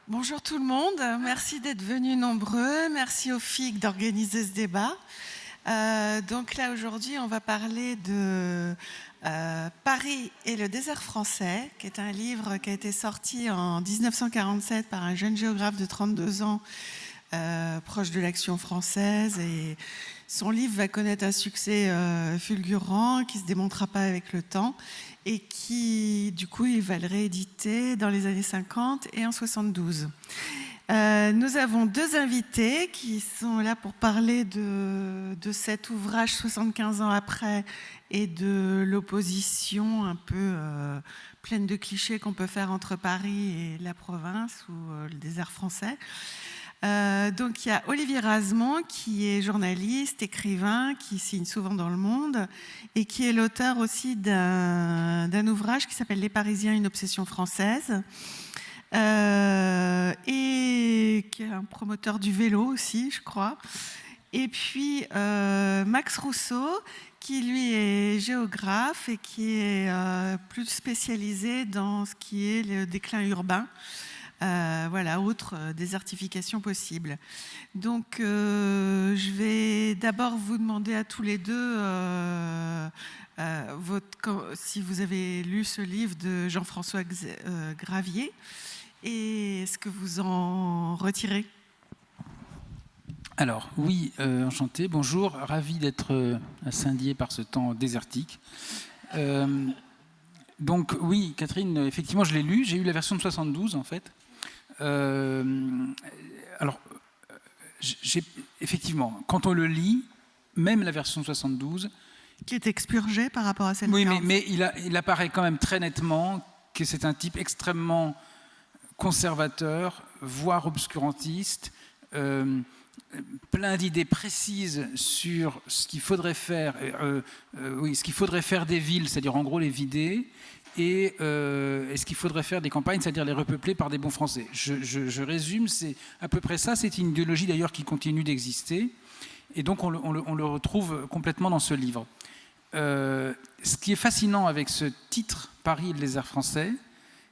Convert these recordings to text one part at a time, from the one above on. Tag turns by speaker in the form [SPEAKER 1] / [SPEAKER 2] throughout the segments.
[SPEAKER 1] Bonjour tout le monde, merci d'être venus nombreux, merci aux FIG d'organiser ce débat. Donc là aujourd'hui on va parler de Paris et le désert français, qui est un livre qui a été sorti en 1947 par un jeune géographe de 32 ans proche de l'Action française, et son livre va connaître un succès fulgurant qui ne se démontera pas avec le temps et qui, du coup, il va le rééditer dans les années 50 et en 72. Nous avons deux invités qui sont là pour parler de cet ouvrage 75 ans après et de l'opposition un peu pleine de clichés qu'on peut faire entre Paris et la province ou le désert français. Donc il y a Olivier Razemont qui est journaliste, écrivain, qui signe souvent dans Le Monde et qui est l'auteur aussi d'un ouvrage qui s'appelle Les Parisiens, une obsession française, et qui est un promoteur du vélo aussi, je crois. Et puis Max Rousseau, qui lui est géographe et qui est plus spécialisé dans ce qui est le déclin urbain. Voilà, autre désertification possible. Donc, je vais d'abord vous demander à tous les deux si vous avez lu ce livre de Jean-François Gravier et ce que vous en retirez.
[SPEAKER 2] Alors, oui, enchanté, bonjour, ravi d'être incendié par ce temps désertique. Donc, oui, Catherine, effectivement, je l'ai lu, j'ai eu la version de 72 en fait. Alors, effectivement, quand on le lit, même la version 72...
[SPEAKER 1] Qui est expurgée par rapport à celle de
[SPEAKER 2] Oui, mais il apparaît quand même très nettement que c'est un type extrêmement conservateur, voire obscurantiste, plein d'idées précises sur ce qu'il faudrait faire, ce qu'il faudrait faire des villes, c'est-à-dire en gros les vider, et ce qu'il faudrait faire des campagnes, c'est-à-dire les repeupler par des bons Français. Je résume, c'est à peu près ça. C'est une idéologie d'ailleurs qui continue d'exister, et donc on le retrouve complètement dans ce livre. Ce qui est fascinant avec ce titre, Paris et le désert français,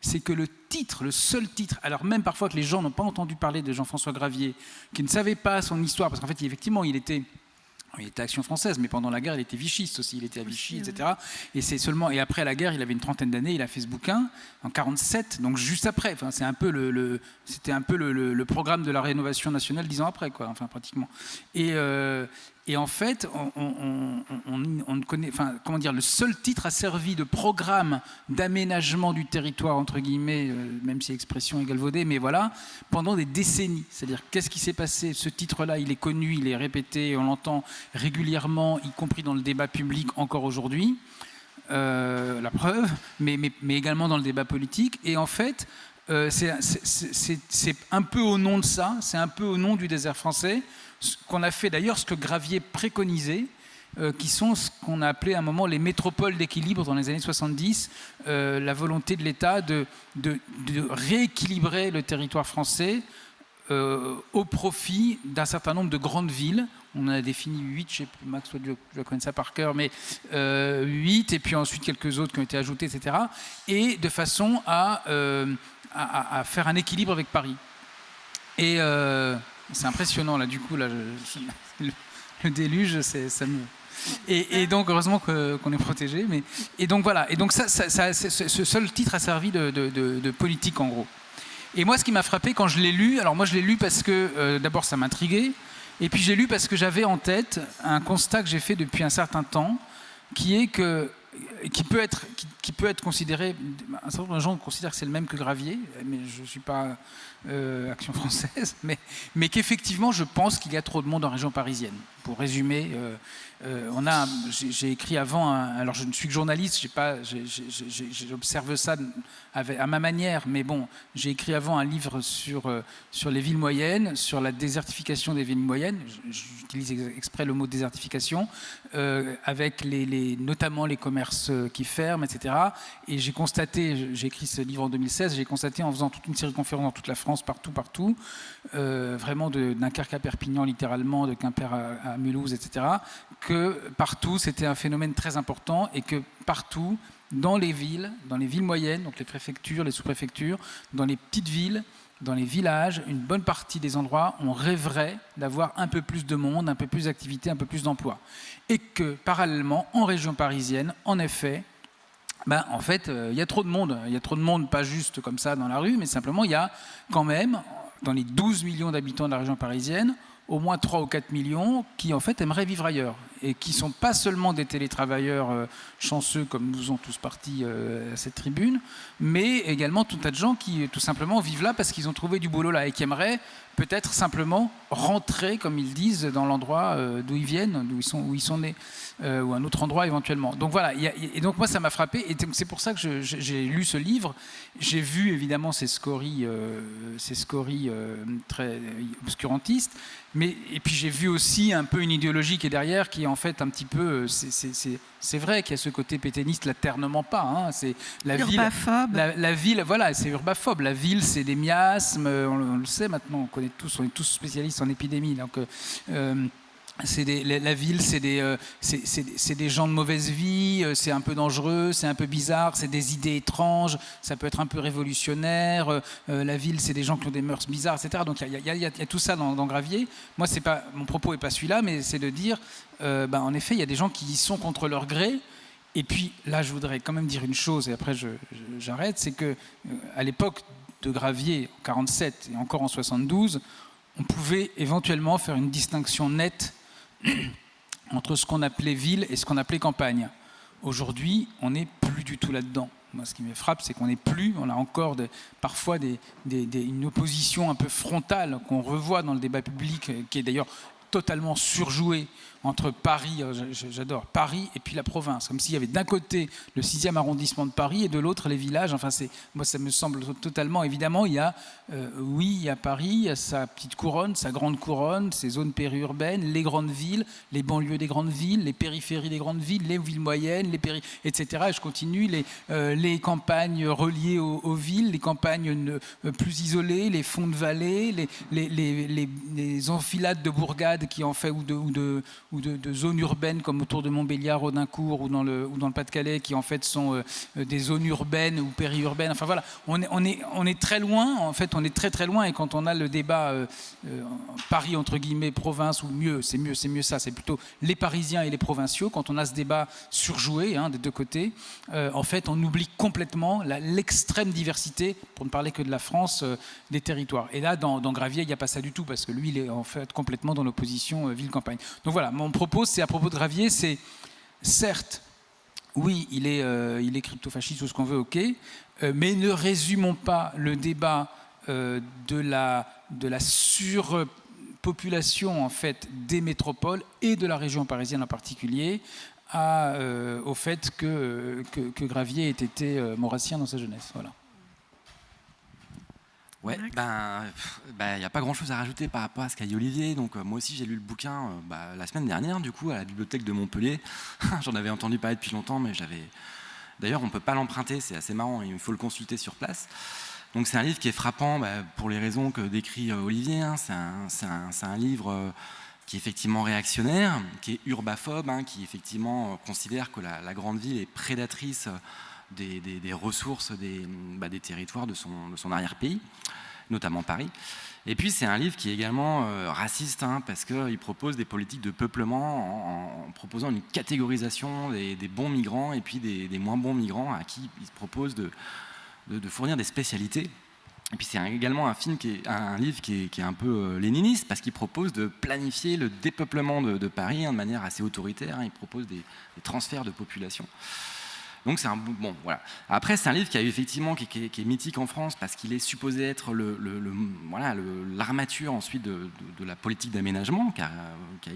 [SPEAKER 2] c'est que le titre, le seul titre, alors même parfois que les gens n'ont pas entendu parler de Jean-François Gravier, qui ne savaient pas son histoire, parce qu'en fait, effectivement, il était Action française, mais pendant la guerre, il était vichiste aussi, il était à Vichy, etc. Et après la guerre, il avait une trentaine d'années, il a fait ce bouquin en 47, donc juste après. Enfin, c'était un peu le programme de la rénovation nationale 10 ans après, quoi. Enfin, pratiquement. Et en fait, on connaît, enfin, comment dire, le seul titre a servi de programme d'aménagement du territoire, entre guillemets, même si l'expression est galvaudée, mais voilà, pendant des décennies. C'est-à-dire, qu'est-ce qui s'est passé? Ce titre-là, il est connu, il est répété, on l'entend régulièrement, y compris dans le débat public encore aujourd'hui, la preuve, mais également dans le débat politique. Et en fait, c'est un peu au nom de ça, c'est un peu au nom du désert français, qu'on a fait d'ailleurs ce que Gravier préconisait, qui sont ce qu'on a appelé à un moment les métropoles d'équilibre dans les années 70, la volonté de l'État de rééquilibrer le territoire français au profit d'un certain nombre de grandes villes. On en a défini 8, je sais plus, Max, toi, tu dois connaître ça par cœur, mais 8, et puis ensuite quelques autres qui ont été ajoutés, etc. Et de façon à faire un équilibre avec Paris. Et c'est impressionnant, là, du coup, là, le déluge, ça me... Et donc, heureusement qu'on est protégé. Et donc, voilà. Et donc, ce seul titre a servi de politique, en gros. Et moi, ce qui m'a frappé quand je l'ai lu, alors moi, je l'ai lu parce que, d'abord, ça m'intriguait. Et puis, j'ai lu parce que j'avais en tête un constat que j'ai fait depuis un certain temps, qui est que qui peut être considéré, un certain nombre de gens considèrent que c'est le même que Gravier, mais je ne suis pas Action française, mais qu'effectivement je pense qu'il y a trop de monde en région parisienne. Pour résumer, j'ai écrit avant, alors je ne suis que journaliste, j'observe ça à ma manière, mais bon, j'ai écrit avant un livre sur les villes moyennes, sur la désertification des villes moyennes, j'utilise exprès le mot désertification, avec notamment les commerces qui ferment, etc. Et j'ai constaté, j'ai écrit ce livre en 2016, j'ai constaté en faisant toute une série de conférences dans toute la France, partout, vraiment de Dunkerque à Perpignan littéralement, de Quimper à Mulhouse, etc., que partout c'était un phénomène très important et que partout dans les villes moyennes, donc les préfectures, les sous-préfectures, dans les petites villes, dans les villages, une bonne partie des endroits, on rêverait d'avoir un peu plus de monde, un peu plus d'activité, un peu plus d'emploi. Et que, parallèlement, en région parisienne, en effet, en fait, il y a trop de monde. Il y a trop de monde, pas juste comme ça dans la rue, mais simplement, il y a quand même, dans les 12 millions d'habitants de la région parisienne, au moins 3 ou 4 millions qui, en fait, aimeraient vivre ailleurs et qui ne sont pas seulement des télétravailleurs chanceux, comme nous sont tous partis à cette tribune, mais également tout un tas de gens qui, tout simplement, vivent là parce qu'ils ont trouvé du boulot là et qui aimeraient peut-être simplement rentrer, comme ils disent, dans l'endroit d'où ils viennent, où ils sont nés, ou un autre endroit éventuellement. Donc voilà, et donc moi ça m'a frappé, et c'est pour ça que j'ai lu ce livre. J'ai vu évidemment ces scories très obscurantistes, et puis j'ai vu aussi un peu une idéologie qui est derrière, qui est en fait un petit peu, c'est vrai qu'il y a ce côté pétainiste, la terre ne ment pas, hein, c'est la
[SPEAKER 1] urbaphobe.
[SPEAKER 2] La ville, voilà, c'est urbaphobe. La ville, c'est des miasmes, on le sait maintenant, on est tous spécialistes en épidémie, donc la ville, c'est des gens de mauvaise vie, c'est un peu dangereux, c'est un peu bizarre, c'est des idées étranges, ça peut être un peu révolutionnaire. La ville, c'est des gens qui ont des mœurs bizarres, etc. Donc il y a tout ça dans Gravier. Moi, mon propos n'est pas celui-là, mais c'est de dire, en effet, il y a des gens qui y sont contre leur gré. Et puis là, je voudrais quand même dire une chose, et après j'arrête, c'est que à l'époque de Gravier, en 47 et encore en 72, on pouvait éventuellement faire une distinction nette entre ce qu'on appelait ville et ce qu'on appelait campagne. Aujourd'hui, on n'est plus du tout là-dedans. Moi, ce qui me frappe, c'est qu'on n'est plus, on a encore parfois une opposition un peu frontale qu'on revoit dans le débat public, qui est d'ailleurs totalement surjouée entre Paris, j'adore Paris, et puis la province, comme s'il y avait d'un côté le 6e arrondissement de Paris et de l'autre les villages. Enfin, moi, ça me semble totalement évidemment. Il y a Paris, il y a sa petite couronne, sa grande couronne, ses zones périurbaines, les grandes villes, les banlieues des grandes villes, les périphéries des grandes villes, les villes moyennes, etc. Et je continue, les campagnes reliées aux villes, les campagnes plus isolées, les fonds de vallée, les enfilades de bourgades qui en fait ou de zones urbaines comme autour de Montbéliard, Audincourt ou dans le Pas-de-Calais qui en fait sont des zones urbaines ou périurbaines. Enfin voilà, on est très loin, en fait on est très très loin, et quand on a le débat Paris entre guillemets province, ou c'est mieux ça, c'est plutôt les Parisiens et les provinciaux, quand on a ce débat surjoué des deux côtés, en fait on oublie complètement l'extrême diversité, pour ne parler que de la France, des territoires. Et là dans Gravier il n'y a pas ça du tout, parce que lui il est en fait complètement dans l'opposition ville-campagne. Donc voilà, mon propos, c'est à propos de Gravier, c'est certes, oui, il est crypto-fasciste ou ce qu'on veut, ok, mais ne résumons pas le débat de la surpopulation en fait des métropoles et de la région parisienne en particulier au fait que Gravier ait été maurassien dans sa jeunesse. Voilà.
[SPEAKER 3] Ouais, il n'y a pas grand-chose à rajouter par rapport à ce qu'a dit Olivier. Donc moi aussi j'ai lu le bouquin la semaine dernière, du coup, à la bibliothèque de Montpellier. J'en avais entendu parler depuis longtemps, mais d'ailleurs on ne peut pas l'emprunter, c'est assez marrant, il faut le consulter sur place. Donc c'est un livre qui est frappant pour les raisons que décrit Olivier. C'est un livre qui est effectivement réactionnaire, qui est urbaphobe, qui effectivement considère que la grande ville est prédatrice des ressources des territoires de son arrière-pays, notamment Paris. Et puis c'est un livre qui est également raciste, parce qu'il propose des politiques de peuplement en proposant une catégorisation des bons migrants et puis des moins bons migrants à qui il se propose de fournir des spécialités. Et puis c'est également un livre qui est un peu léniniste, parce qu'il propose de planifier le dépeuplement de Paris de manière assez autoritaire. Il propose des transferts de population. Donc c'est voilà. Après c'est un livre qui est mythique en France, parce qu'il est supposé être l'armature ensuite de la politique d'aménagement, car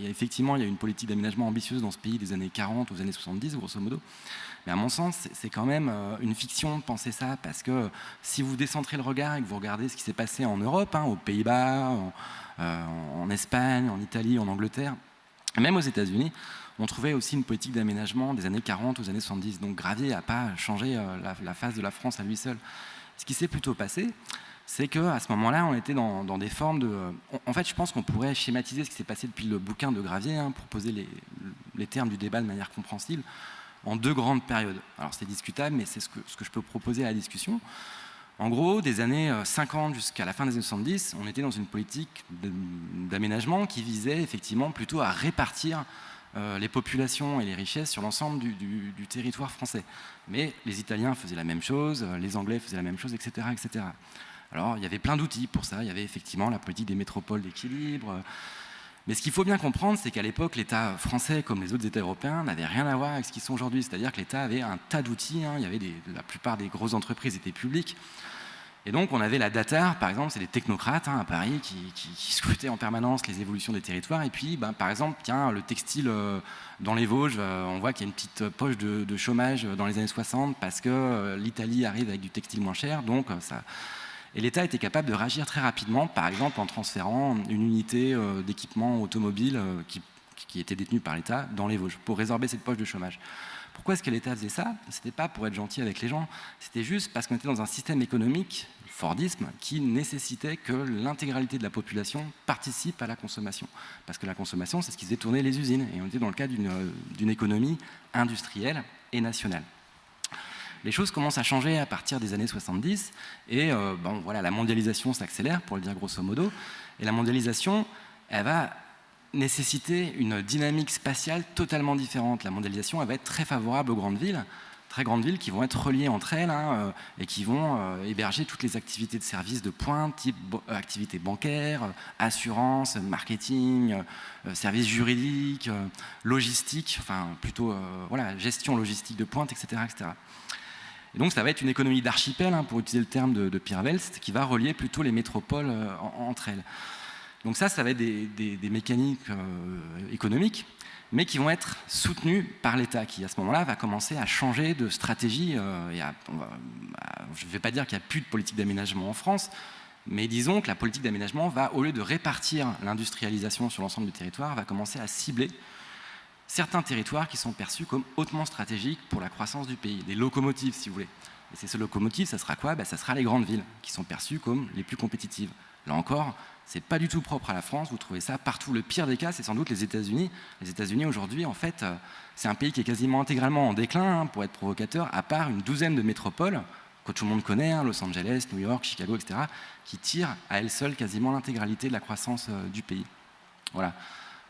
[SPEAKER 3] effectivement il y a une politique d'aménagement ambitieuse dans ce pays des années 40 aux années 70 grosso modo. Mais à mon sens c'est quand même une fiction de penser ça, parce que si vous décentrez le regard et que vous regardez ce qui s'est passé en Europe, aux Pays-Bas, en Espagne, en Italie, en Angleterre, même aux États-Unis, on trouvait aussi une politique d'aménagement des années 40 aux années 70. Donc Gravier n'a pas changé la face de la France à lui seul. Ce qui s'est plutôt passé, c'est qu'à ce moment-là, on était dans des formes de... En fait, je pense qu'on pourrait schématiser ce qui s'est passé depuis le bouquin de Gravier, pour poser les termes du débat de manière compréhensible. en 2 grandes périodes. Alors c'est discutable, mais c'est ce que je peux proposer à la discussion. En gros, des années 50 jusqu'à la fin des années 70, on était dans une politique d'aménagement qui visait effectivement plutôt à répartir les populations et les richesses sur l'ensemble du territoire français. Mais les Italiens faisaient la même chose, les Anglais faisaient la même chose, etc., etc. Alors, il y avait plein d'outils pour ça. Il y avait effectivement la politique des métropoles d'équilibre. Mais ce qu'il faut bien comprendre, c'est qu'à l'époque, l'État français, comme les autres États européens, n'avait rien à voir avec ce qu'ils sont aujourd'hui. C'est-à-dire que l'État avait un tas d'outils. Il y avait la plupart des grosses entreprises étaient publiques. Et donc, on avait la DATAR, par exemple, c'est des technocrates à Paris qui scrutaient en permanence les évolutions des territoires. Et puis, par exemple, le textile dans les Vosges, on voit qu'il y a une petite poche de chômage dans les années 60 parce que l'Italie arrive avec du textile moins cher. Donc, ça... Et l'État était capable de réagir très rapidement, par exemple en transférant une unité d'équipement automobile qui était détenue par l'État dans les Vosges pour résorber cette poche de chômage. Pourquoi est-ce que l'État faisait ça? C'était pas pour être gentil avec les gens, c'était juste parce qu'on était dans un système économique, Fordisme, qui nécessitait que l'intégralité de la population participe à la consommation. Parce que la consommation, c'est ce qui faisait tourner les usines. Et on était dans le cadre d'une économie industrielle et nationale. Les choses commencent à changer à partir des années 70 et la mondialisation s'accélère, pour le dire grosso modo. Et la mondialisation, elle va nécessiter une dynamique spatiale totalement différente. La mondialisation, elle va être très favorable aux grandes villes qui vont être reliées entre elles et qui vont héberger toutes les activités de services de pointe, type activités bancaires, assurance, marketing, services juridiques, logistique, gestion logistique de pointe, etc., etc. Et donc ça va être une économie d'archipel, pour utiliser le terme de Pierre Welst, qui va relier plutôt les métropoles entre elles. Donc ça va être des mécaniques économiques, mais qui vont être soutenues par l'État, qui à ce moment-là va commencer à changer de stratégie. Je ne vais pas dire qu'il n'y a plus de politique d'aménagement en France, mais disons que la politique d'aménagement va, au lieu de répartir l'industrialisation sur l'ensemble du territoire, va commencer à cibler certains territoires qui sont perçus comme hautement stratégiques pour la croissance du pays, des locomotives si vous voulez. Et ces locomotives, ça sera quoi? Ça sera les grandes villes, qui sont perçues comme les plus compétitives. Là encore, c'est pas du tout propre à la France, vous trouvez ça partout. Le pire des cas, c'est sans doute les États-Unis. Les États-Unis aujourd'hui, en fait, c'est un pays qui est quasiment intégralement en déclin, pour être provocateur, à part une douzaine de métropoles, que tout le monde connaît, Los Angeles, New York, Chicago, etc., qui tirent à elles seules quasiment l'intégralité de la croissance du pays. Voilà.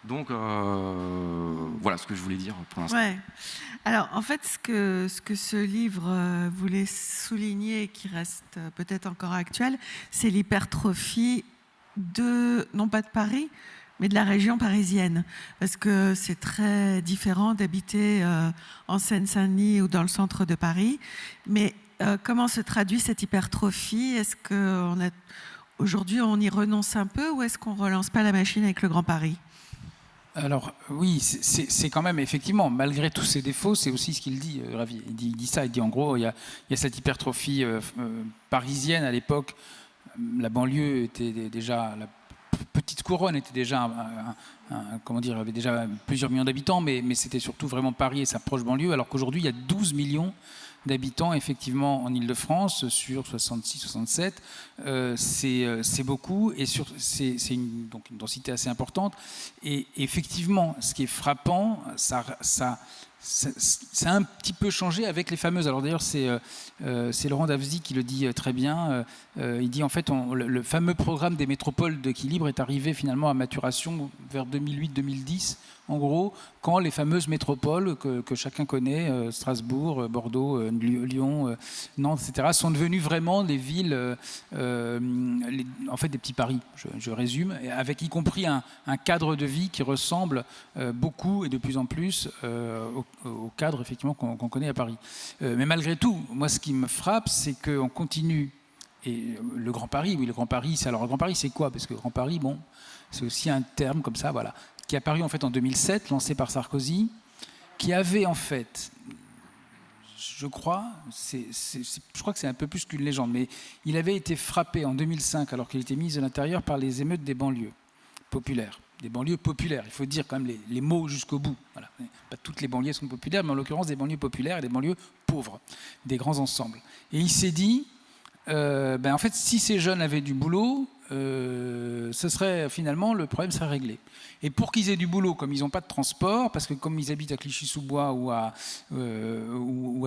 [SPEAKER 3] Donc, voilà ce que je voulais dire pour l'instant.
[SPEAKER 1] Ouais. Alors, en fait, ce que ce livre voulait souligner et qui reste peut-être encore actuel, c'est l'hypertrophie non pas de Paris, mais de la région parisienne. Parce que c'est très différent d'habiter en Seine-Saint-Denis ou dans le centre de Paris. Mais comment se traduit cette hypertrophie? Est-ce qu'aujourd'hui, on y renonce un peu ou est-ce qu'on ne relance pas la machine avec le Grand Paris?
[SPEAKER 2] Alors oui, c'est quand même, effectivement, malgré tous ses défauts, c'est aussi ce qu'il dit, Ravi. Il dit ça, il dit en gros, il y a cette hypertrophie parisienne à l'époque. La banlieue était déjà, la petite couronne était déjà, avait déjà plusieurs millions d'habitants, mais c'était surtout vraiment Paris et sa proche banlieue, alors qu'aujourd'hui, il y a 12 millions d'habitants, effectivement, en Île-de-France, sur 66-67. C'est beaucoup, et c'est une densité assez importante. Et effectivement, ce qui est frappant, ça a un petit peu changé avec les fameuses. Alors d'ailleurs, c'est Laurent Davzy qui le dit très bien. Il dit en fait, le fameux programme des métropoles d'équilibre est arrivé finalement à maturation vers 2008-2010, en gros, quand les fameuses métropoles que chacun connaît, Strasbourg, Bordeaux, Lyon, Nantes, etc., sont devenues vraiment des villes, en fait des petits Paris, je résume, avec y compris un cadre de vie qui ressemble beaucoup et de plus en plus au cadre effectivement qu'on connaît à Paris. Mais malgré tout, moi ce qui me frappe, c'est qu'on continue. Et le Grand Paris, oui, le Grand Paris, c'est quoi? Parce que Grand Paris, bon, c'est aussi un terme comme ça, voilà, qui est apparu en fait en 2007, lancé par Sarkozy, qui avait en fait, je crois que c'est un peu plus qu'une légende, mais il avait été frappé en 2005, alors qu'il était ministre de l'Intérieur, par les émeutes des banlieues populaires. Des banlieues populaires, il faut dire quand même les mots jusqu'au bout. Voilà. Pas toutes les banlieues sont populaires, mais en l'occurrence des banlieues populaires et des banlieues pauvres, des grands ensembles. Et il s'est dit, en fait, si ces jeunes avaient du boulot, ce serait finalement le problème serait réglé. Et pour qu'ils aient du boulot, comme ils n'ont pas de transport, parce que comme ils habitent à Clichy-sous-Bois ou à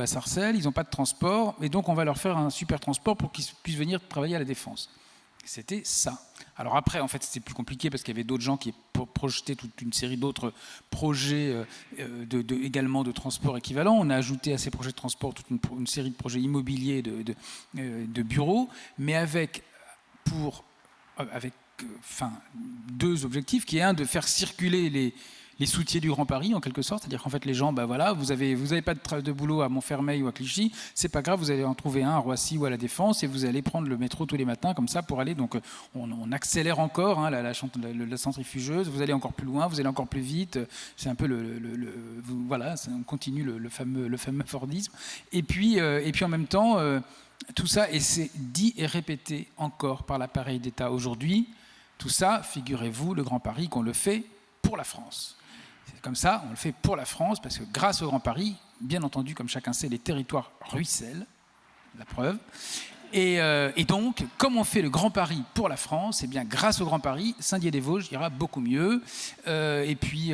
[SPEAKER 2] Sarcelles, ils n'ont pas de transport, et donc on va leur faire un super transport pour qu'ils puissent venir travailler à la Défense. C'était ça. Alors après, en fait, c'était plus compliqué parce qu'il y avait d'autres gens qui projetaient toute une série d'autres projets également de transport équivalent. On a ajouté à ces projets de transport toute une série de projets immobiliers de bureaux, mais avec deux objectifs, qui est un de faire circuler les soutiers du Grand Paris en quelque sorte, c'est-à-dire qu'en fait les gens, voilà, vous avez pas de boulot à Montfermeil ou à Clichy, c'est pas grave, vous allez en trouver un à Roissy ou à la Défense et vous allez prendre le métro tous les matins comme ça pour aller, donc on accélère encore la centrifugeuse, vous allez encore plus loin, vous allez encore plus vite, c'est un peu voilà, on continue le fameux Fordisme, et puis en même temps tout ça, et c'est dit et répété encore par l'appareil d'État aujourd'hui, tout ça, figurez-vous, le Grand Paris, qu'on le fait pour la France. C'est comme ça, on le fait pour la France, parce que grâce au Grand Paris, bien entendu, comme chacun sait, les territoires ruissellent, la preuve. Et donc, comme on fait le Grand Paris pour la France, eh bien, grâce au Grand Paris, Saint-Dié-des-Vosges ira beaucoup mieux, et puis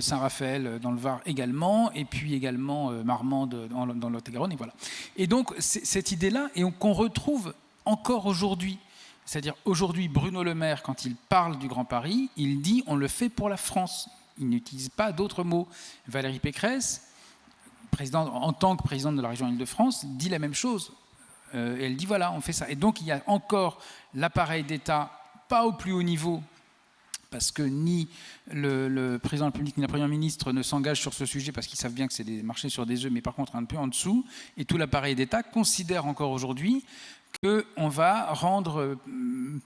[SPEAKER 2] Saint-Raphaël dans le Var également, et puis également Marmande dans Lot-et-Garonne, et voilà. Et donc, cette idée-là, et qu'on retrouve encore aujourd'hui, c'est-à-dire aujourd'hui, Bruno Le Maire, quand il parle du Grand Paris, il dit « on le fait pour la France ». Il n'utilise pas d'autres mots. Valérie Pécresse, en tant que présidente de la région Île-de-France, dit la même chose. Elle dit voilà, on fait ça. Et donc il y a encore l'appareil d'État, pas au plus haut niveau, parce que ni le président de la République ni la Première ministre ne s'engagent sur ce sujet, parce qu'ils savent bien que c'est des marchés sur des œufs, mais par contre un peu en dessous. Et tout l'appareil d'État considère encore aujourd'hui qu'on va rendre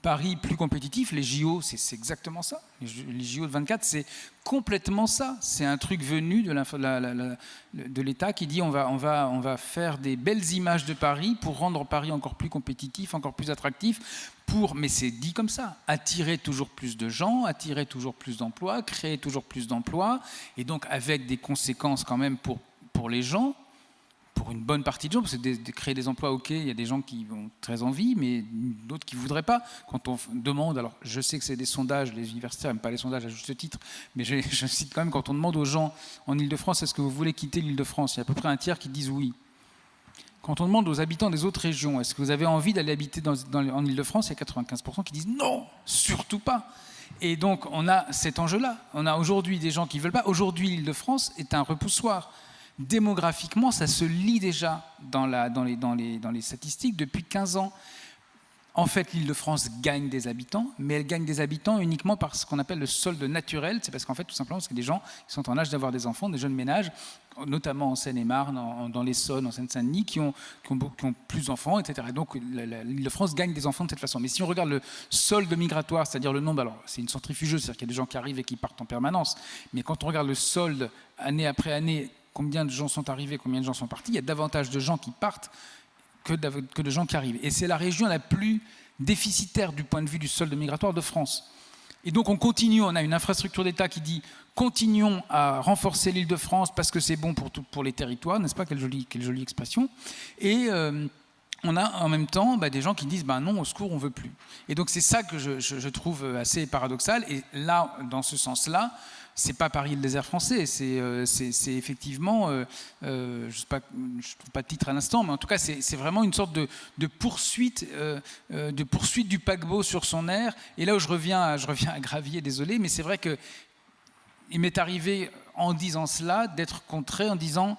[SPEAKER 2] Paris plus compétitif. Les JO, c'est exactement ça. Les JO de 24, c'est complètement ça. C'est un truc venu de l'État qui dit on va faire des belles images de Paris pour rendre Paris encore plus compétitif, encore plus attractif. Mais c'est dit comme ça, attirer toujours plus de gens, attirer toujours plus d'emplois, créer toujours plus d'emplois, et donc avec des conséquences quand même pour les gens, pour une bonne partie de gens, parce que de créer des emplois, ok, il y a des gens qui ont très envie, mais d'autres qui ne voudraient pas. Quand on demande, alors je sais que c'est des sondages, les universitaires n'aiment pas les sondages à juste titre, mais je cite quand même, quand on demande aux gens en Île-de-France, est-ce que vous voulez quitter l'Île-de-France, il y a à peu près un tiers qui disent oui. Quand on demande aux habitants des autres régions, est-ce que vous avez envie d'aller habiter en Île-de-France, il y a 95% qui disent non, surtout pas. Et donc on a cet enjeu-là. On a aujourd'hui des gens qui ne veulent pas. Aujourd'hui, l'Île-de-France est un repoussoir. Démographiquement, ça se lit déjà dans les statistiques depuis 15 ans. En fait, l'Île-de-France gagne des habitants, mais elle gagne des habitants uniquement par ce qu'on appelle le solde naturel. C'est parce qu'en fait, tout simplement, c'est des gens qui sont en âge d'avoir des enfants, des jeunes ménages, notamment en Seine-et-Marne, dans l'Essonne, en Seine-Saint-Denis, qui ont plus d'enfants, etc. Et donc, l'Île-de-France gagne des enfants de cette façon. Mais si on regarde le solde migratoire, c'est-à-dire le nombre, alors c'est une centrifugeuse, c'est-à-dire qu'il y a des gens qui arrivent et qui partent en permanence, mais quand on regarde le solde année après année, combien de gens sont arrivés, combien de gens sont partis, il y a davantage de gens qui partent que de gens qui arrivent. Et c'est la région la plus déficitaire du point de vue du solde migratoire de France. Et donc on continue, on a une infrastructure d'État qui dit continuons à renforcer l'Île-de-France parce que c'est bon pour les territoires, n'est-ce pas? Quelle jolie expression. Et on a en même temps des gens qui disent non, au secours, on ne veut plus. Et donc c'est ça que je trouve assez paradoxal. Et là, dans ce sens-là, c'est pas Paris le désert français, c'est effectivement, je ne trouve pas de titre à l'instant, mais en tout cas c'est vraiment une sorte de poursuite du paquebot sur son air. Et là où je reviens à Gravier, désolé, mais c'est vrai que il m'est arrivé en disant cela d'être contré en disant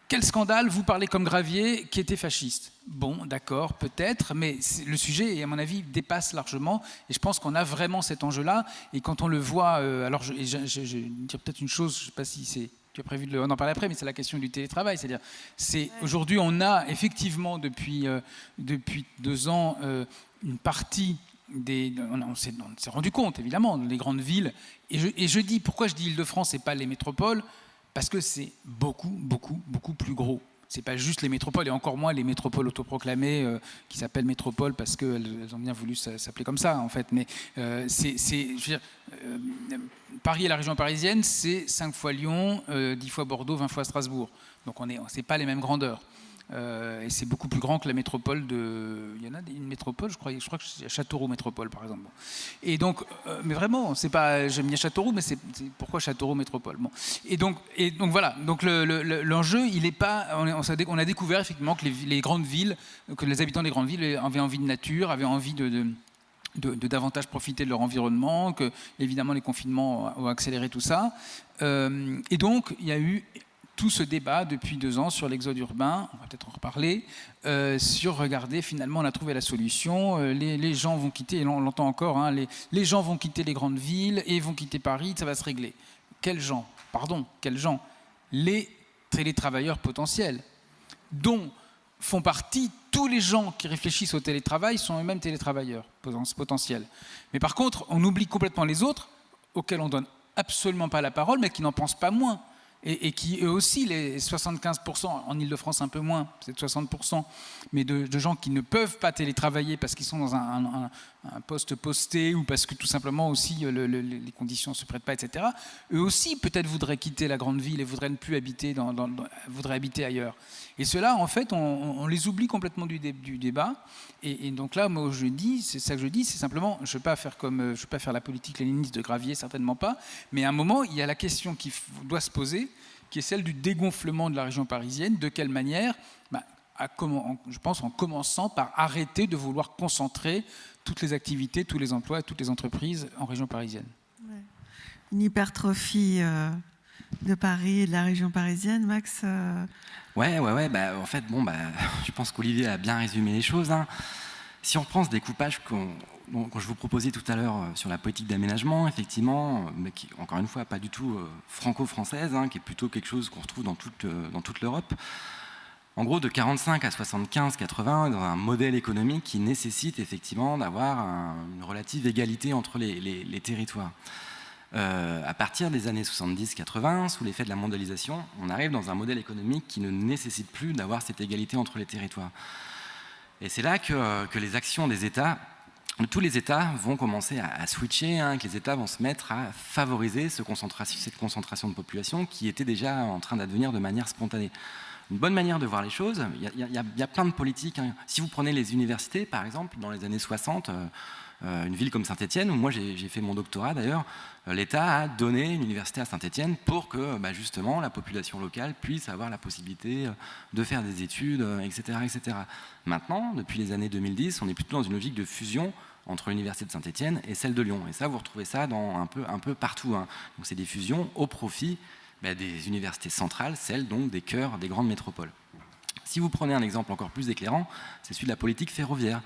[SPEAKER 2] quel scandale, vous parlez comme Gravier qui était fasciste. Bon, d'accord, peut-être, mais le sujet, à mon avis, dépasse largement. Et je pense qu'on a vraiment cet enjeu-là. Et quand on le voit, alors je dire peut-être une chose, je ne sais pas si tu as prévu d'en parler après, mais c'est la question du télétravail. C'est-à-dire, aujourd'hui, on a effectivement depuis 2 ans une partie on s'est rendu compte, évidemment, dans les grandes villes. Et je dis, pourquoi je dis Île-de-France et pas les métropoles? Parce que c'est beaucoup, beaucoup, beaucoup plus gros. Ce n'est pas juste les métropoles, et encore moins les métropoles autoproclamées qui s'appellent métropoles parce qu'elles ont bien voulu s'appeler comme ça, en fait. Mais Paris et la région parisienne, c'est 5 fois Lyon, 10 fois Bordeaux, 20 fois Strasbourg. Donc ce n'est pas les mêmes grandeurs. Et c'est beaucoup plus grand que la métropole de... Il y en a une métropole, je crois que c'est Châteauroux Métropole, par exemple. Et donc, mais vraiment, c'est pas... J'aime bien Châteauroux, mais c'est pourquoi Châteauroux Métropole. Bon. Et donc voilà. Donc l'enjeu, il est pas... On a découvert effectivement que les grandes villes, que les habitants des grandes villes avaient envie de nature, avaient envie de davantage profiter de leur environnement, que évidemment les confinements ont accéléré tout ça. Et donc, il y a eu tout ce débat depuis 2 ans sur l'exode urbain, on va peut-être en reparler, sur regarder, finalement on a trouvé la solution, les gens vont quitter, et on l'entend encore, hein, les gens vont quitter les grandes villes et vont quitter Paris, ça va se régler. Quels gens ? Pardon, quels gens ? Les télétravailleurs potentiels, dont font partie tous les gens qui réfléchissent au télétravail sont eux-mêmes télétravailleurs potentiels. Mais par contre, on oublie complètement les autres, auxquels on ne donne absolument pas la parole, mais qui n'en pensent pas moins. Et qui, eux aussi, les 75%, en Ile-de-France un peu moins, c'est 60%, mais de gens qui ne peuvent pas télétravailler parce qu'ils sont dans un poste posté ou parce que tout simplement aussi les conditions ne se prêtent pas, etc. Eux aussi, peut-être, voudraient quitter la grande ville et voudraient ne plus habiter, voudraient habiter ailleurs. Et ceux-là, en fait, on les oublie complètement du débat. Et donc là, moi, c'est ça que je dis, c'est simplement, je ne veux pas faire la politique léniniste de Gravier, certainement pas, mais à un moment, il y a la question qui doit se poser, qui est celle du dégonflement de la région parisienne. De quelle manière ? Je pense en commençant par arrêter de vouloir concentrer toutes les activités, tous les emplois, toutes les entreprises en région parisienne.
[SPEAKER 1] Ouais. Une hypertrophie de Paris et de la région parisienne, Max
[SPEAKER 3] Ouais. En fait, je pense qu'Olivier a bien résumé les choses, hein. Si on reprend ce découpage que je vous proposais tout à l'heure sur la politique d'aménagement, effectivement, mais qui, encore une fois, pas du tout franco-française, hein, qui est plutôt quelque chose qu'on retrouve dans toute l'Europe. En gros, de 45 à 75-80, dans un modèle économique qui nécessite effectivement d'avoir une relative égalité entre les territoires. À partir des années 70-80, sous l'effet de la mondialisation, on arrive dans un modèle économique qui ne nécessite plus d'avoir cette égalité entre les territoires. Et c'est là que les actions des États, tous les États vont commencer à switcher, hein, que les États vont se mettre à favoriser cette concentration de population qui était déjà en train d'advenir de manière spontanée. Une bonne manière de voir les choses, il y a plein de politiques, hein. Si vous prenez les universités, par exemple, dans les années 60, une ville comme Saint-Étienne, où moi j'ai fait mon doctorat d'ailleurs, l'État a donné une université à Saint-Étienne pour que justement la population locale puisse avoir la possibilité de faire des études, etc., etc. Maintenant, depuis les années 2010, on est plutôt dans une logique de fusion entre l'université de Saint-Étienne et celle de Lyon. Et ça, vous retrouvez ça un peu partout, hein. Donc c'est des fusions au profit des universités centrales, celles donc des cœurs des grandes métropoles. Si vous prenez un exemple encore plus éclairant, c'est celui de la politique ferroviaire.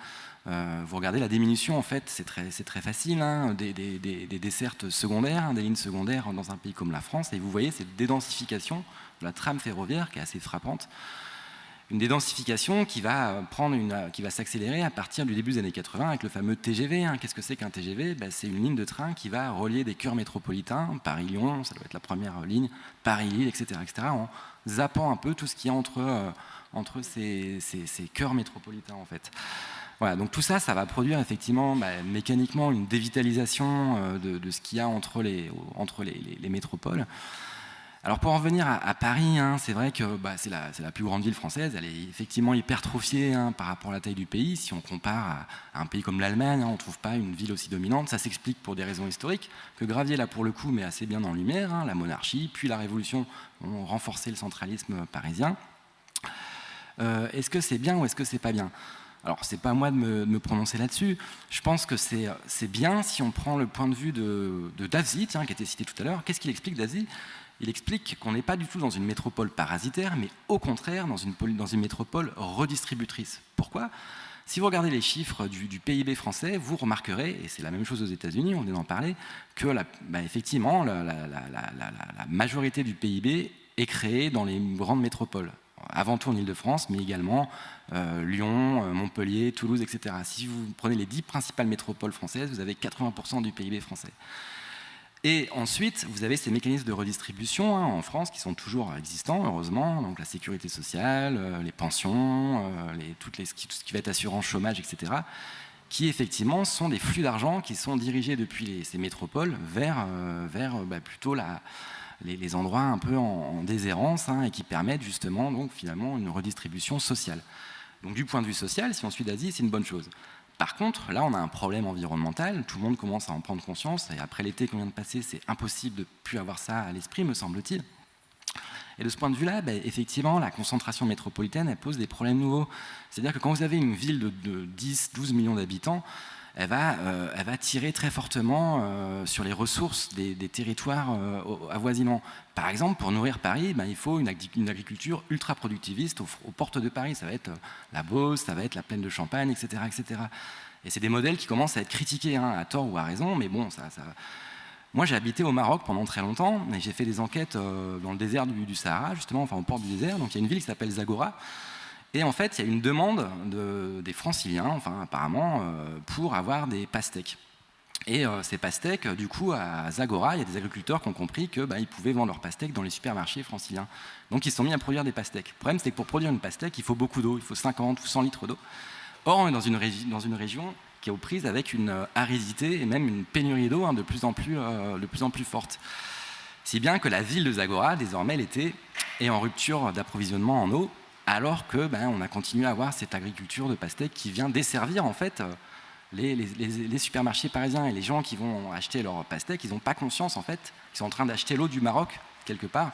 [SPEAKER 3] Vous regardez la diminution, en fait, c'est très facile, hein, des dessertes secondaires, hein, des lignes secondaires dans un pays comme la France, et vous voyez cette dédensification de la trame ferroviaire qui est assez frappante. Une dédensification qui va s'accélérer à partir du début des années 80 avec le fameux TGV. Hein. Qu'est-ce que c'est qu'un TGV ? C'est une ligne de train qui va relier des cœurs métropolitains, Paris-Lyon, ça doit être la première ligne, Paris-Lille, etc., en zappant un peu tout ce qu'il y a entre ces cœurs métropolitains, en fait. Voilà, donc tout ça va produire effectivement mécaniquement une dévitalisation de ce qu'il y a entre les métropoles. Alors pour en revenir à Paris, hein, c'est vrai que c'est la plus grande ville française, elle est effectivement hypertrophiée, hein, par rapport à la taille du pays. Si on compare à un pays comme l'Allemagne, hein, on ne trouve pas une ville aussi dominante. Ça s'explique pour des raisons historiques, que Gravier, là pour le coup, met assez bien en lumière, hein, la monarchie, puis la Révolution ont renforcé le centralisme parisien. Est-ce que c'est bien ou est-ce que c'est pas bien ? Alors, c'est pas à moi de me prononcer là-dessus. Je pense que c'est bien si on prend le point de vue de Davezy, qui a été cité tout à l'heure. Qu'est-ce qu'il explique, Davezy ? Il explique qu'on n'est pas du tout dans une métropole parasitaire, mais au contraire dans une métropole redistributrice. Pourquoi ? Si vous regardez les chiffres du PIB français, vous remarquerez, et c'est la même chose aux États-Unis, on vient d'en parler, que effectivement, la majorité du PIB est créée dans les grandes métropoles. Avant tout en Ile-de-France, mais également Lyon, Montpellier, Toulouse, etc. Si vous prenez les 10 principales métropoles françaises, vous avez 80% du PIB français. Et ensuite, vous avez ces mécanismes de redistribution, hein, en France qui sont toujours existants, heureusement, donc la sécurité sociale, les pensions, tout ce qui va être assurance chômage, etc., qui effectivement sont des flux d'argent qui sont dirigés depuis ces métropoles vers plutôt les endroits un peu en déshérence, hein, et qui permettent justement donc finalement une redistribution sociale. Donc du point de vue social, si on suit d'Asie, c'est une bonne chose. Par contre, là, on a un problème environnemental, tout le monde commence à en prendre conscience, et après l'été qu'on vient de passer, c'est impossible de ne plus avoir ça à l'esprit, me semble-t-il. Et de ce point de vue-là, effectivement, la concentration métropolitaine, elle pose des problèmes nouveaux. C'est-à-dire que quand vous avez une ville de 10-12 millions d'habitants, elle va tirer très fortement sur les ressources des territoires avoisinants. Par exemple, pour nourrir Paris, il faut une agriculture ultra-productiviste aux portes de Paris. Ça va être la Beauce, ça va être la plaine de Champagne, etc. etc. Et c'est des modèles qui commencent à être critiqués, hein, à tort ou à raison, mais bon, ça... Moi, j'ai habité au Maroc pendant très longtemps, et j'ai fait des enquêtes dans le désert du Sahara, justement, enfin au port du désert. Donc il y a une ville qui s'appelle Zagora. Et en fait, il y a une demande des Franciliens, enfin apparemment, pour avoir des pastèques. Et ces pastèques, du coup, à Zagora, il y a des agriculteurs qui ont compris qu'ils pouvaient vendre leurs pastèques dans les supermarchés franciliens. Donc ils se sont mis à produire des pastèques. Le problème, c'est que pour produire une pastèque, il faut beaucoup d'eau, il faut 50 ou 100 litres d'eau. Or, on est dans une région qui est aux prises avec une aridité et même une pénurie d'eau, hein, de plus en plus forte. Si bien que la ville de Zagora, désormais l'été, est en rupture d'approvisionnement en eau, alors que on a continué à avoir cette agriculture de pastèques qui vient desservir en fait les supermarchés parisiens. Et les gens qui vont acheter leurs pastèques, ils n'ont pas conscience en fait qu'ils sont en train d'acheter l'eau du Maroc quelque part.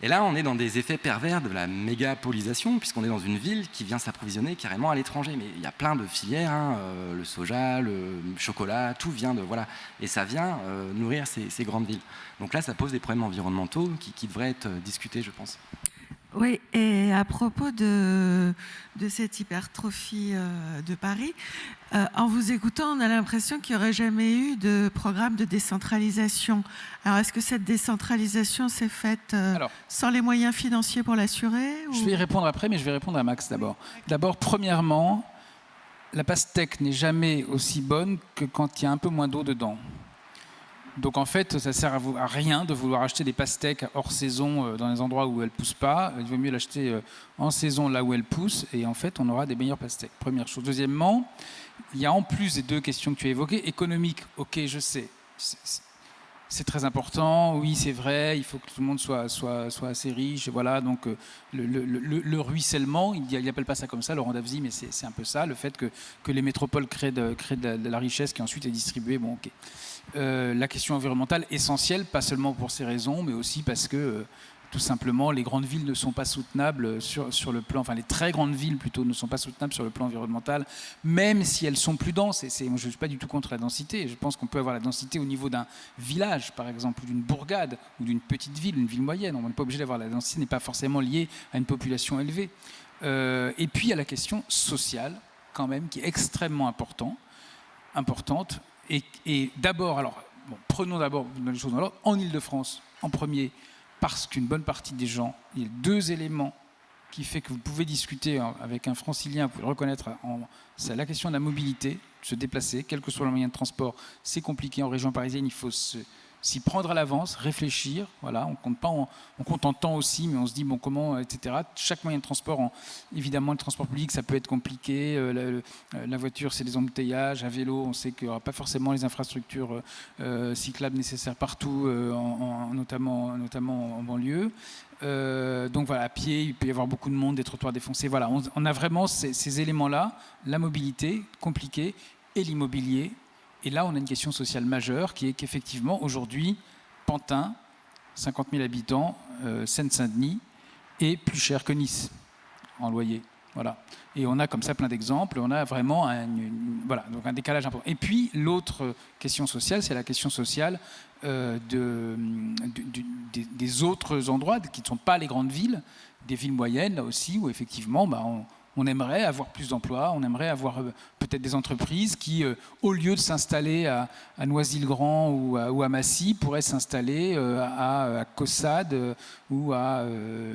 [SPEAKER 3] Et là, on est dans des effets pervers de la mégapolisation, puisqu'on est dans une ville qui vient s'approvisionner carrément à l'étranger. Mais il y a plein de filières, hein, le soja, le chocolat, tout vient de... Voilà. Et ça vient nourrir ces grandes villes. Donc là, ça pose des problèmes environnementaux qui devraient être discutés, je pense.
[SPEAKER 1] Oui, et à propos de cette hypertrophie de Paris, en vous écoutant, on a l'impression qu'il n'y aurait jamais eu de programme de décentralisation. Alors, est-ce que cette décentralisation s'est faite sans les moyens financiers pour l'assurer ou...
[SPEAKER 2] Je vais y répondre après, mais je vais répondre à Max d'abord. D'abord, premièrement, la pastèque n'est jamais aussi bonne que quand il y a un peu moins d'eau dedans. Donc en fait, ça ne sert à rien de vouloir acheter des pastèques hors saison dans les endroits où elles ne poussent pas. Il vaut mieux l'acheter en saison là où elles poussent et en fait, on aura des meilleures pastèques. Première chose. Deuxièmement, il y a en plus des deux questions que tu as évoquées. Économique, ok, je sais. C'est très important, oui, c'est vrai, il faut que tout le monde soit assez riche. Voilà, donc le ruissellement, il n'appelle pas ça comme ça, Laurent Davzy, mais c'est un peu ça, le fait que les métropoles créent de la richesse qui ensuite est distribuée. Bon, ok. La question environnementale essentielle, pas seulement pour ces raisons, mais aussi parce que tout simplement les grandes villes ne sont pas soutenables sur le plan, enfin les très grandes villes plutôt ne sont pas soutenables sur le plan environnemental, même si elles sont plus denses. Je ne suis pas du tout contre la densité. Je pense qu'on peut avoir la densité au niveau d'un village, par exemple, ou d'une bourgade, ou d'une petite ville, une ville moyenne. On n'est pas obligé d'avoir la densité, n'est pas forcément liée à une population élevée. Et puis il y a la question sociale, quand même, qui est extrêmement importante. Et d'abord, alors, prenons d'abord les choses dans l'ordre. En Île-de-France, en premier, parce qu'une bonne partie des gens, il y a deux éléments qui fait que vous pouvez discuter avec un francilien, vous pouvez le reconnaître, c'est la question de la mobilité, se déplacer, quel que soit le moyen de transport. C'est compliqué en région parisienne, il faut s'y prendre à l'avance, réfléchir. Voilà, on compte en temps aussi, mais on se dit bon comment, etc. Chaque moyen de transport, évidemment le transport public, ça peut être compliqué. La voiture, c'est des embouteillages. À vélo, on sait qu'il n'y aura pas forcément les infrastructures cyclables nécessaires partout, notamment en banlieue. Donc voilà, à pied, il peut y avoir beaucoup de monde, des trottoirs défoncés. Voilà, on a vraiment ces éléments-là, la mobilité compliquée et l'immobilier. Et là, on a une question sociale majeure qui est qu'effectivement, aujourd'hui, Pantin, 50 000 habitants, Seine-Saint-Denis, est plus cher que Nice en loyer. Voilà. Et on a comme ça plein d'exemples. On a vraiment donc un décalage important. Et puis, l'autre question sociale, c'est la question sociale des autres endroits qui ne sont pas les grandes villes, des villes moyennes, là aussi, où effectivement, on aimerait avoir plus d'emplois, on aimerait avoir peut-être des entreprises qui, au lieu de s'installer à Noisy-le-Grand ou à Massy, pourraient s'installer à Caussade ou à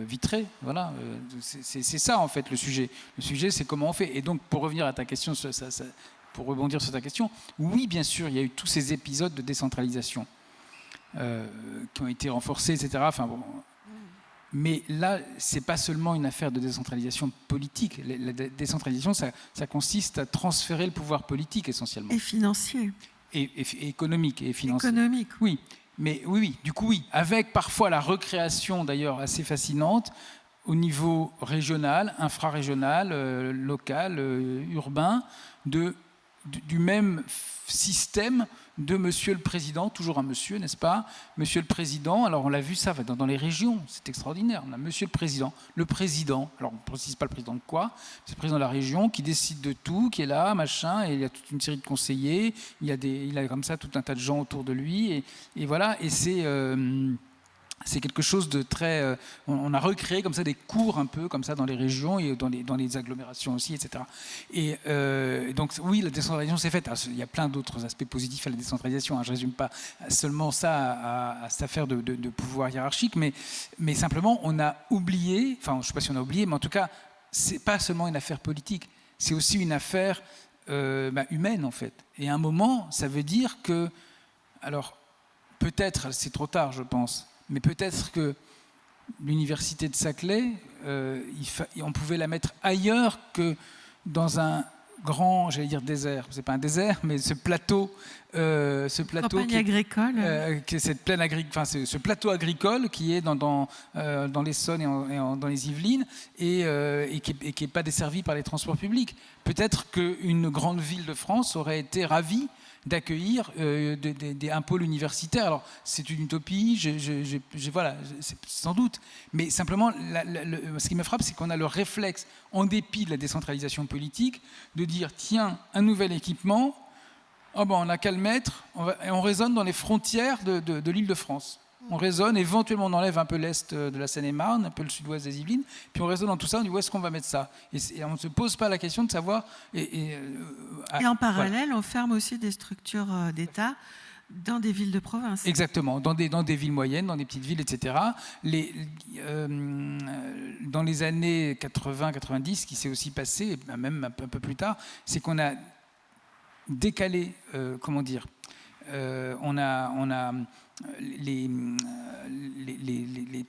[SPEAKER 2] Vitré. Voilà, c'est ça en fait le sujet. Le sujet, c'est comment on fait. Et donc, pour revenir à ta question, pour rebondir sur ta question, oui, bien sûr, il y a eu tous ces épisodes de décentralisation qui ont été renforcés, etc. Enfin, bon, mais là, ce n'est pas seulement une affaire de décentralisation politique. La décentralisation, ça consiste à transférer le pouvoir politique essentiellement.
[SPEAKER 1] Et financier.
[SPEAKER 2] Et économique. Et financier.
[SPEAKER 1] Économique.
[SPEAKER 2] Oui. Mais oui, du coup, oui, avec parfois la recréation, d'ailleurs, assez fascinante, au niveau régional, infrarégional, local, urbain, du même système de Monsieur le Président, toujours un monsieur, n'est-ce pas? Monsieur le Président, alors on l'a vu ça dans les régions, c'est extraordinaire. On a Monsieur le Président, alors on ne précise pas le président de quoi, c'est le président de la région qui décide de tout, qui est là, machin, et il y a toute une série de conseillers, il a comme ça tout un tas de gens autour de lui, et voilà, et c'est quelque chose de très... on a recréé comme ça des cours un peu comme ça dans les régions et dans les agglomérations aussi, etc. Et donc oui, la décentralisation s'est faite. Alors, il y a plein d'autres aspects positifs à la décentralisation. Hein. Je ne résume pas seulement ça à cette affaire de pouvoir hiérarchique, mais simplement on a oublié, enfin je ne sais pas si on a oublié, mais en tout cas, ce n'est pas seulement une affaire politique, c'est aussi une affaire humaine en fait. Et à un moment, ça veut dire que... Alors peut-être, c'est trop tard je pense, mais peut-être que l'université de Saclay, on pouvait la mettre ailleurs que dans un grand, j'allais dire désert. C'est pas un désert, mais ce plateau
[SPEAKER 1] campagne agricole,
[SPEAKER 2] cette plaine agricole, enfin ce plateau agricole qui est dans l'Essonne et dans les Yvelines et qui est pas desservi par les transports publics. Peut-être qu'une grande ville de France aurait été ravie d'accueillir un pôle universitaire. Alors, c'est une utopie, voilà, c'est sans doute. Mais simplement, ce qui me frappe, c'est qu'on a le réflexe, en dépit de la décentralisation politique, de dire, tiens, un nouvel équipement, oh ben, on n'a qu'à le mettre, et on raisonne dans les frontières de l'Île-de-France. On raisonne, éventuellement on enlève un peu l'est de la Seine-et-Marne, un peu le sud-ouest des Yvelines, puis on raisonne dans tout ça, on dit où est-ce qu'on va mettre ça, et on ne se pose pas la question de savoir...
[SPEAKER 1] Et en parallèle, on ferme aussi des structures d'État dans des villes de province.
[SPEAKER 2] Exactement, dans des villes moyennes, dans des petites villes, etc. Dans les années 80-90, ce qui s'est aussi passé, même un peu plus tard, c'est qu'on a décalé, on a les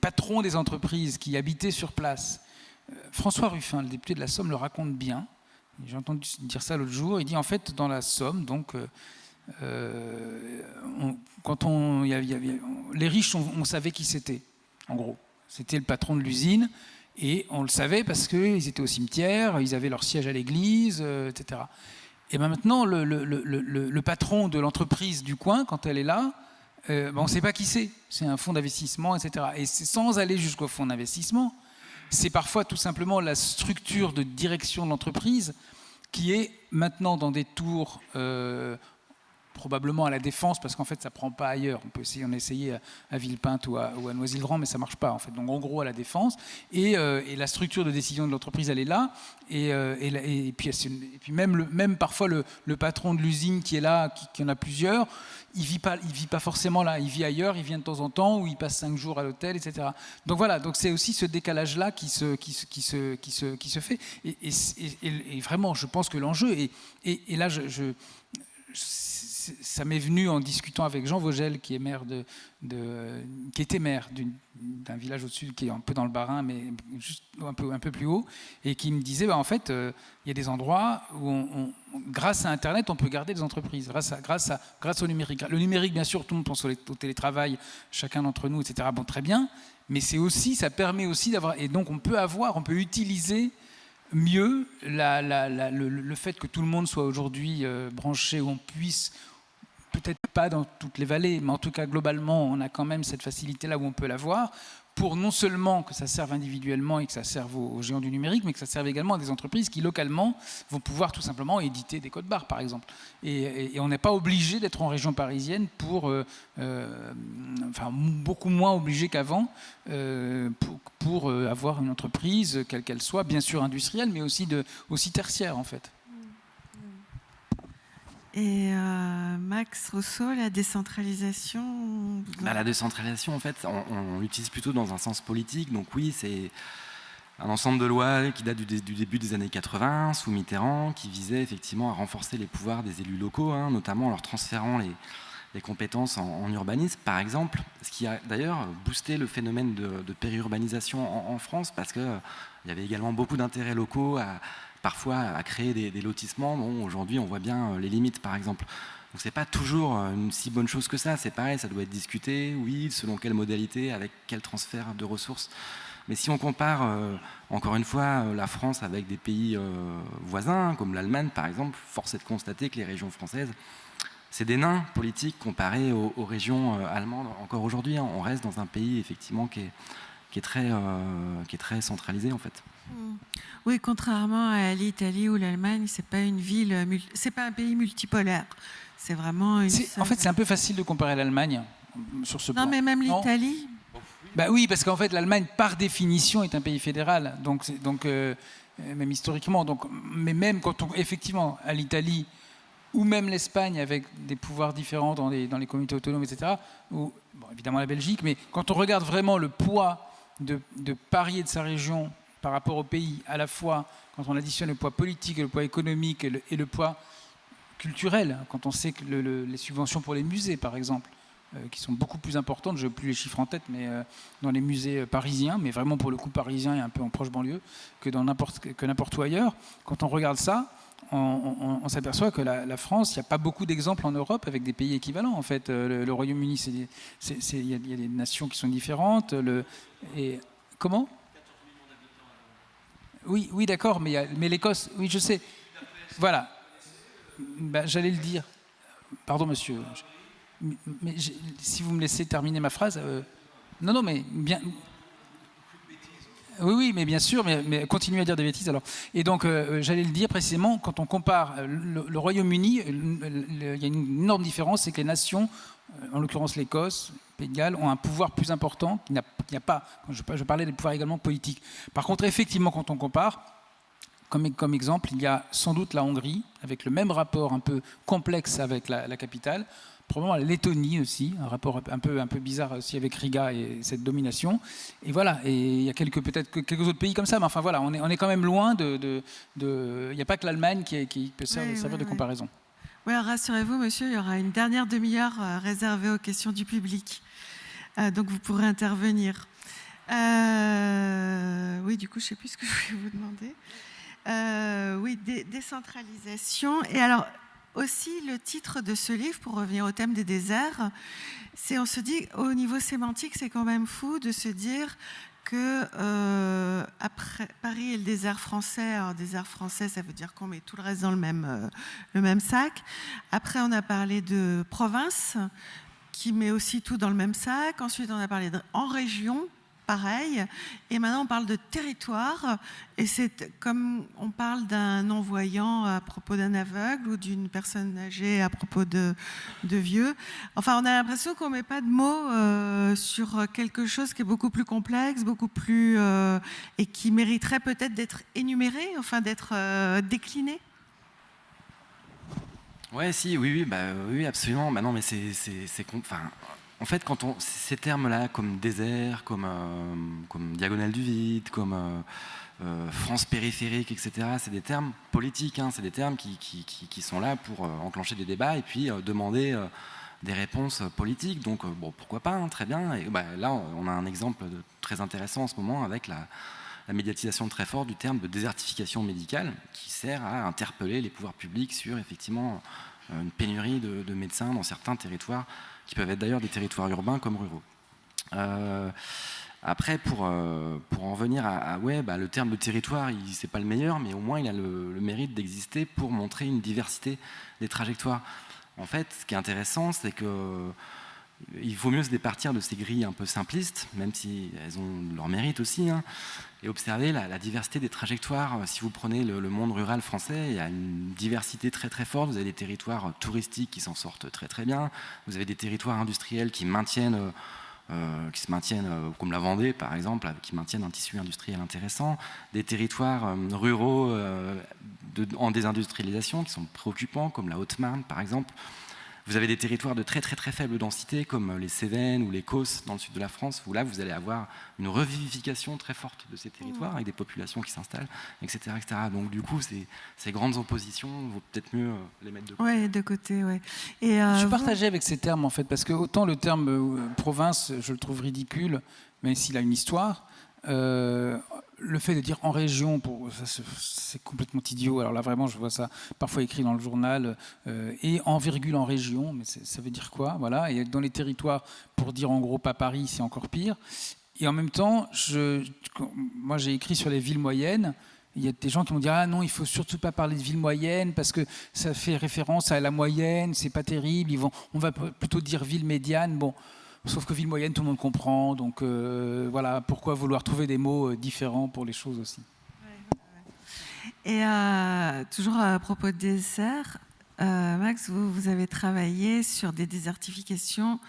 [SPEAKER 2] patrons des entreprises qui habitaient sur place. François Ruffin, le député de la Somme, le raconte bien. J'ai entendu dire ça l'autre jour. Il dit en fait dans la Somme, donc les riches, on savait qui c'était. En gros, c'était le patron de l'usine et on le savait parce qu'ils étaient au cimetière, ils avaient leur siège à l'église, etc. Et ben maintenant, le patron de l'entreprise du coin, quand elle est là, on ne sait pas qui c'est. C'est un fonds d'investissement, etc. Et c'est sans aller jusqu'au fonds d'investissement. C'est parfois tout simplement la structure de direction de l'entreprise qui est maintenant dans des tours, probablement à la Défense, parce qu'en fait ça ne prend pas ailleurs. On a essayé à Villepinte ou à Noisy-le-Grand, mais ça ne marche pas en fait. Donc en gros à la Défense. Et la structure de décision de l'entreprise, elle est là. Et puis même parfois le patron de l'usine qui est là, qui en a plusieurs, il vit pas forcément là, il vit ailleurs, il vient de temps en temps, ou il passe 5 jours à l'hôtel, etc. Donc voilà, donc c'est aussi ce décalage-là qui se fait. Et vraiment, je pense que l'enjeu, et là, ça m'est venu en discutant avec Jean Vogel, qui était maire d'un village au-dessus, qui est un peu dans le Bas-Rhin, mais juste un peu plus haut, et qui me disait, en fait, il y a des endroits où, grâce à Internet, on peut garder des entreprises, grâce au numérique. Le numérique, bien sûr, tout le monde pense au télétravail, chacun d'entre nous, etc. Bon, très bien, mais ça permet aussi d'avoir, et donc on peut utiliser mieux le fait que tout le monde soit aujourd'hui branché, où on puisse, peut-être pas dans toutes les vallées, mais en tout cas globalement, on a quand même cette facilité-là où on peut l'avoir, pour non seulement que ça serve individuellement et que ça serve aux géants du numérique, mais que ça serve également à des entreprises qui, localement, vont pouvoir tout simplement éditer des codes barres, par exemple. Et on n'est pas obligé d'être en région parisienne beaucoup moins obligé qu'avant pour avoir une entreprise, quelle qu'elle soit, bien sûr industrielle, mais aussi tertiaire, en fait.
[SPEAKER 1] Et Max Rousseau, la décentralisation...
[SPEAKER 3] La décentralisation, en fait, on l'utilise plutôt dans un sens politique. Donc oui, c'est un ensemble de lois qui date du début des années 80, sous Mitterrand, qui visait effectivement à renforcer les pouvoirs des élus locaux, notamment en leur transférant les compétences en urbanisme, par exemple. Ce qui a d'ailleurs boosté le phénomène de périurbanisation en France, parce qu'il y avait également beaucoup d'intérêts locaux parfois à créer des lotissements. Bon, aujourd'hui, on voit bien les limites, par exemple. Donc c'est pas toujours une si bonne chose que ça. C'est pareil, ça doit être discuté, oui, selon quelle modalité, avec quel transfert de ressources. Mais si on compare, encore une fois, la France avec des pays voisins, comme l'Allemagne par exemple, force est de constater que les régions françaises, c'est des nains politiques comparés aux régions allemandes. Encore aujourd'hui, hein, on reste dans un pays effectivement qui est très centralisé en fait.
[SPEAKER 1] Oui, contrairement à l'Italie ou l'Allemagne, c'est pas une ville, c'est pas un pays multipolaire. C'est vraiment une.
[SPEAKER 2] En fait, c'est un peu facile de comparer l'Allemagne sur ce point.
[SPEAKER 1] Non, mais même l'Italie.
[SPEAKER 2] Bah oui, parce qu'en fait, l'Allemagne, par définition, est un pays fédéral. Donc même historiquement. Mais même quand effectivement, à l'Italie, ou même l'Espagne, avec des pouvoirs différents dans les communautés autonomes, etc., ou évidemment la Belgique, mais quand on regarde vraiment le poids de Paris et de sa région par rapport au pays, à la fois quand on additionne le poids politique, le poids économique et le poids culturel, quand on sait que les subventions pour les musées, par exemple, qui sont beaucoup plus importantes, je n'ai plus les chiffres en tête, mais dans les musées parisiens, mais vraiment pour le coup parisien et un peu en proche banlieue, que n'importe où ailleurs, quand on regarde ça, on s'aperçoit que la France, il n'y a pas beaucoup d'exemples en Europe avec des pays équivalents. En fait, le Royaume-Uni, il y a des nations qui sont différentes. Comment ? Oui, d'accord, mais l'Écosse, oui, je sais. Voilà. Ben, j'allais le dire. Pardon, monsieur. Mais si vous me laissez terminer ma phrase. Non, mais bien. Oui, mais bien sûr, mais continuez à dire des bêtises alors. Et donc, j'allais le dire précisément, quand on compare le Royaume-Uni, il y a une énorme différence, c'est que les nations, en l'occurrence l'Écosse, le Pays de Galles, ont un pouvoir plus important qu'il n'y a pas. Je parlais des pouvoirs également politiques. Par contre, effectivement, quand on compare, comme exemple, il y a sans doute la Hongrie, avec le même rapport un peu complexe avec la capitale, probablement la Lettonie aussi, un rapport un peu bizarre aussi avec Riga et cette domination. Et voilà, et il y a peut-être quelques autres pays comme ça, mais enfin voilà, on est quand même loin il n'y a pas que l'Allemagne qui peut servir de comparaison.
[SPEAKER 1] Oui, rassurez-vous, monsieur, il y aura une dernière demi-heure réservée aux questions du public. Donc vous pourrez intervenir. Oui, du coup, je ne sais plus ce que je voulais vous demander. Oui, décentralisation. Et alors, aussi, le titre de ce livre, pour revenir au thème des déserts, on se dit, au niveau sémantique, c'est quand même fou de se dire que après Paris et le désert français, alors désert français, ça veut dire qu'on met tout le reste dans le même sac. Après, on a parlé de province, qui met aussi tout dans le même sac. Ensuite, on a parlé en région, pareil. Et maintenant, on parle de territoire. Et c'est comme on parle d'un non-voyant à propos d'un aveugle ou d'une personne âgée à propos de vieux. Enfin, on a l'impression qu'on ne met pas de mots sur quelque chose qui est beaucoup plus complexe, beaucoup plus... et qui mériterait peut-être d'être énuméré, enfin d'être décliné.
[SPEAKER 3] Ouais, si, oui, absolument. Bah non, mais en fait, quand ces termes-là, comme désert, comme diagonale du vide, comme France périphérique, etc., c'est des termes politiques, hein, c'est des termes qui sont là pour enclencher des débats et puis demander des réponses politiques. Donc, bon, pourquoi pas, hein, très bien. Et là, on a un exemple très intéressant en ce moment avec la médiatisation très forte du terme de désertification médicale qui sert à interpeller les pouvoirs publics sur, effectivement, une pénurie de médecins dans certains territoires qui peuvent être d'ailleurs des territoires urbains comme ruraux. Après, pour en venir le terme de territoire, c'est pas le meilleur, mais au moins il a le mérite d'exister pour montrer une diversité des trajectoires. En fait, ce qui est intéressant, c'est que il vaut mieux se départir de ces grilles un peu simplistes, même si elles ont leur mérite aussi, hein, et observer la diversité des trajectoires. Si vous prenez le monde rural français, il y a une diversité très très forte. Vous avez des territoires touristiques qui s'en sortent très très bien. Vous avez des territoires industriels qui se maintiennent, comme la Vendée par exemple, qui maintiennent un tissu industriel intéressant. Des territoires ruraux en désindustrialisation qui sont préoccupants, comme la Haute-Marne par exemple. Vous avez des territoires de très très très faible densité comme les Cévennes ou les Causses dans le sud de la France, où là vous allez avoir une revivification très forte de ces territoires avec des populations qui s'installent, etc., etc. Donc du coup, ces grandes oppositions, il vaut peut-être mieux les mettre de côté.
[SPEAKER 1] Oui, de côté, oui. Et
[SPEAKER 2] je suis partagé avec ces termes en fait, parce que autant le terme province, je le trouve ridicule, même s'il a une histoire. Le fait de dire en région, c'est complètement idiot. Alors là, vraiment, je vois ça parfois écrit dans le journal, et en virgule en région, mais ça veut dire quoi? Voilà. Et dans les territoires, pour dire en gros pas Paris, c'est encore pire. Et en même temps, moi j'ai écrit sur les villes moyennes. Il y a des gens qui m'ont dit ah non, il faut surtout pas parler de ville moyenne parce que ça fait référence à la moyenne, c'est pas terrible. On va plutôt dire ville médiane. Bon. Sauf que ville moyenne, tout le monde comprend. Donc voilà, pourquoi vouloir trouver des mots différents pour les choses aussi.
[SPEAKER 1] Et toujours à propos de dessert, Max, vous avez travaillé sur des désertifications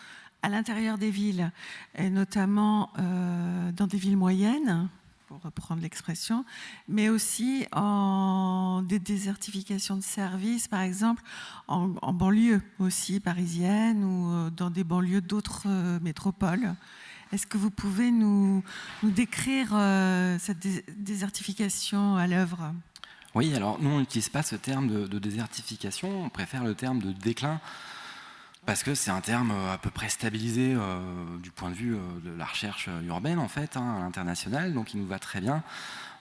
[SPEAKER 1] à l'intérieur des villes, et notamment dans des villes moyennes, pour reprendre l'expression, mais aussi en des désertifications de services, par exemple, en banlieue aussi parisienne ou dans des banlieues d'autres métropoles. Est-ce que vous pouvez nous décrire cette désertification à l'œuvre ?
[SPEAKER 3] Oui, alors nous, on n'utilise pas ce terme de désertification, on préfère le terme de déclin, parce que c'est un terme à peu près stabilisé du point de vue de la recherche urbaine, en fait, à l'international, donc il nous va très bien.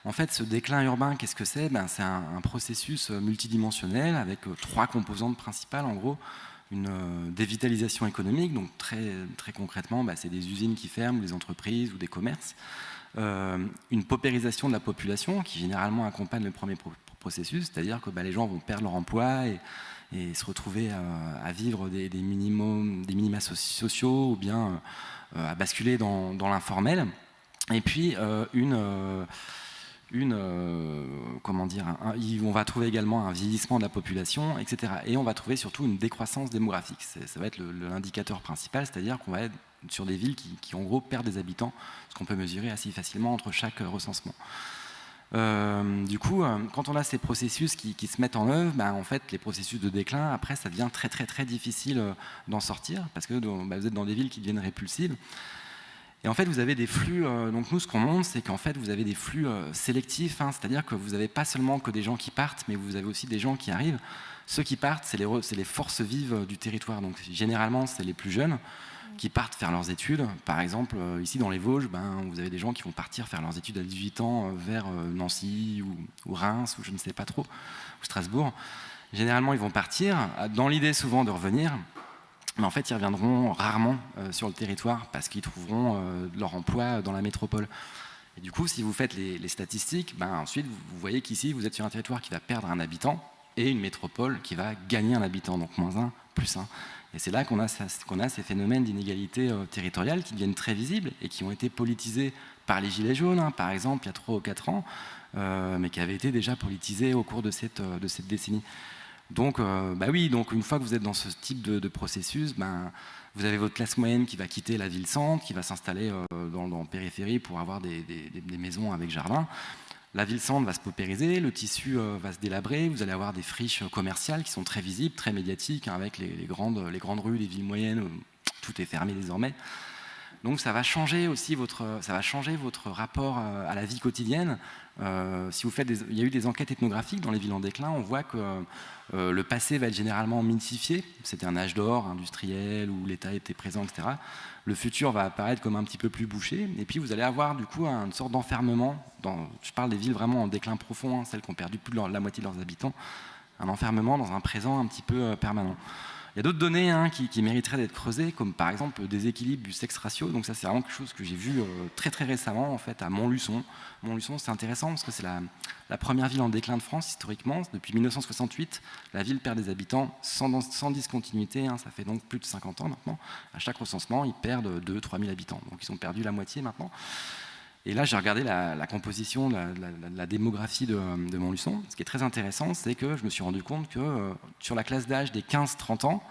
[SPEAKER 3] En fait, ce déclin urbain, qu'est-ce que c'est ? C'est un processus multidimensionnel avec 3 composantes principales, en gros. Une dévitalisation économique, donc très, très concrètement, c'est des usines qui ferment, ou des entreprises, ou des commerces. Une paupérisation de la population, qui généralement accompagne le premier processus, c'est-à-dire que les gens vont perdre leur emploi et se retrouver à vivre des minima sociaux, ou bien à basculer dans l'informel. Et puis on va trouver également un vieillissement de la population, etc. Et on va trouver surtout une décroissance démographique. Ça va être l'indicateur principal, c'est-à-dire qu'on va être sur des villes qui en gros perdent des habitants, ce qu'on peut mesurer assez facilement entre chaque recensement. Du coup, quand on a ces processus qui se mettent en œuvre, en fait, les processus de déclin, après, ça devient très très très difficile d'en sortir, parce que vous êtes dans des villes qui deviennent répulsives. Et en fait, vous avez des flux, donc nous, ce qu'on montre, c'est qu'en fait, vous avez des flux sélectifs, c'est-à-dire que vous n'avez pas seulement que des gens qui partent, mais vous avez aussi des gens qui arrivent. Ceux qui partent, c'est les forces vives du territoire, donc généralement, c'est les plus jeunes qui partent faire leurs études. Par exemple, ici dans les Vosges, vous avez des gens qui vont partir faire leurs études à 18 ans vers Nancy ou Reims, ou je ne sais pas trop, ou Strasbourg. Généralement, ils vont partir, dans l'idée souvent de revenir, mais en fait, ils reviendront rarement sur le territoire parce qu'ils trouveront leur emploi dans la métropole. Et du coup, si vous faites les statistiques, ensuite, vous voyez qu'ici, vous êtes sur un territoire qui va perdre un habitant et une métropole qui va gagner un habitant, donc -1, +1. Et c'est là qu'on a ces phénomènes d'inégalité territoriale qui deviennent très visibles et qui ont été politisés par les Gilets jaunes, par exemple, il y a 3 ou 4 ans, mais qui avaient été déjà politisés au cours de cette décennie. Donc, oui, donc une fois que vous êtes dans ce type de processus, vous avez votre classe moyenne qui va quitter la ville-centre, qui va s'installer dans la périphérie pour avoir des maisons avec jardin. La ville-centre va se paupériser, le tissu va se délabrer, vous allez avoir des friches commerciales qui sont très visibles, très médiatiques, avec les grandes rues des villes moyennes où tout est fermé désormais. Donc ça va changer aussi votre rapport à la vie quotidienne. Si vous faites il y a eu des enquêtes ethnographiques dans les villes en déclin, on voit que le passé va être généralement mythifié. C'était un âge d'or industriel où l'État était présent, etc. Le futur va apparaître comme un petit peu plus bouché. Et puis vous allez avoir du coup une sorte d'enfermement. Je parle des villes vraiment en déclin profond, celles qui ont perdu plus de la moitié de leurs habitants. Un enfermement dans un présent un petit peu permanent. Il y a d'autres données qui mériteraient d'être creusées, comme par exemple le déséquilibre du sexe ratio. Donc ça, c'est vraiment quelque chose que j'ai vu très très récemment en fait, à Montluçon. Montluçon, c'est intéressant parce que c'est la première ville en déclin de France historiquement. Depuis 1968, la ville perd des habitants sans discontinuité. Ça fait donc plus de 50 ans maintenant. À chaque recensement, ils perdent 2-3 000 habitants. Donc ils ont perdu la moitié maintenant. Et là, j'ai regardé la composition, la démographie de Montluçon. Ce qui est très intéressant, c'est que je me suis rendu compte que sur la classe d'âge des 15-30 ans,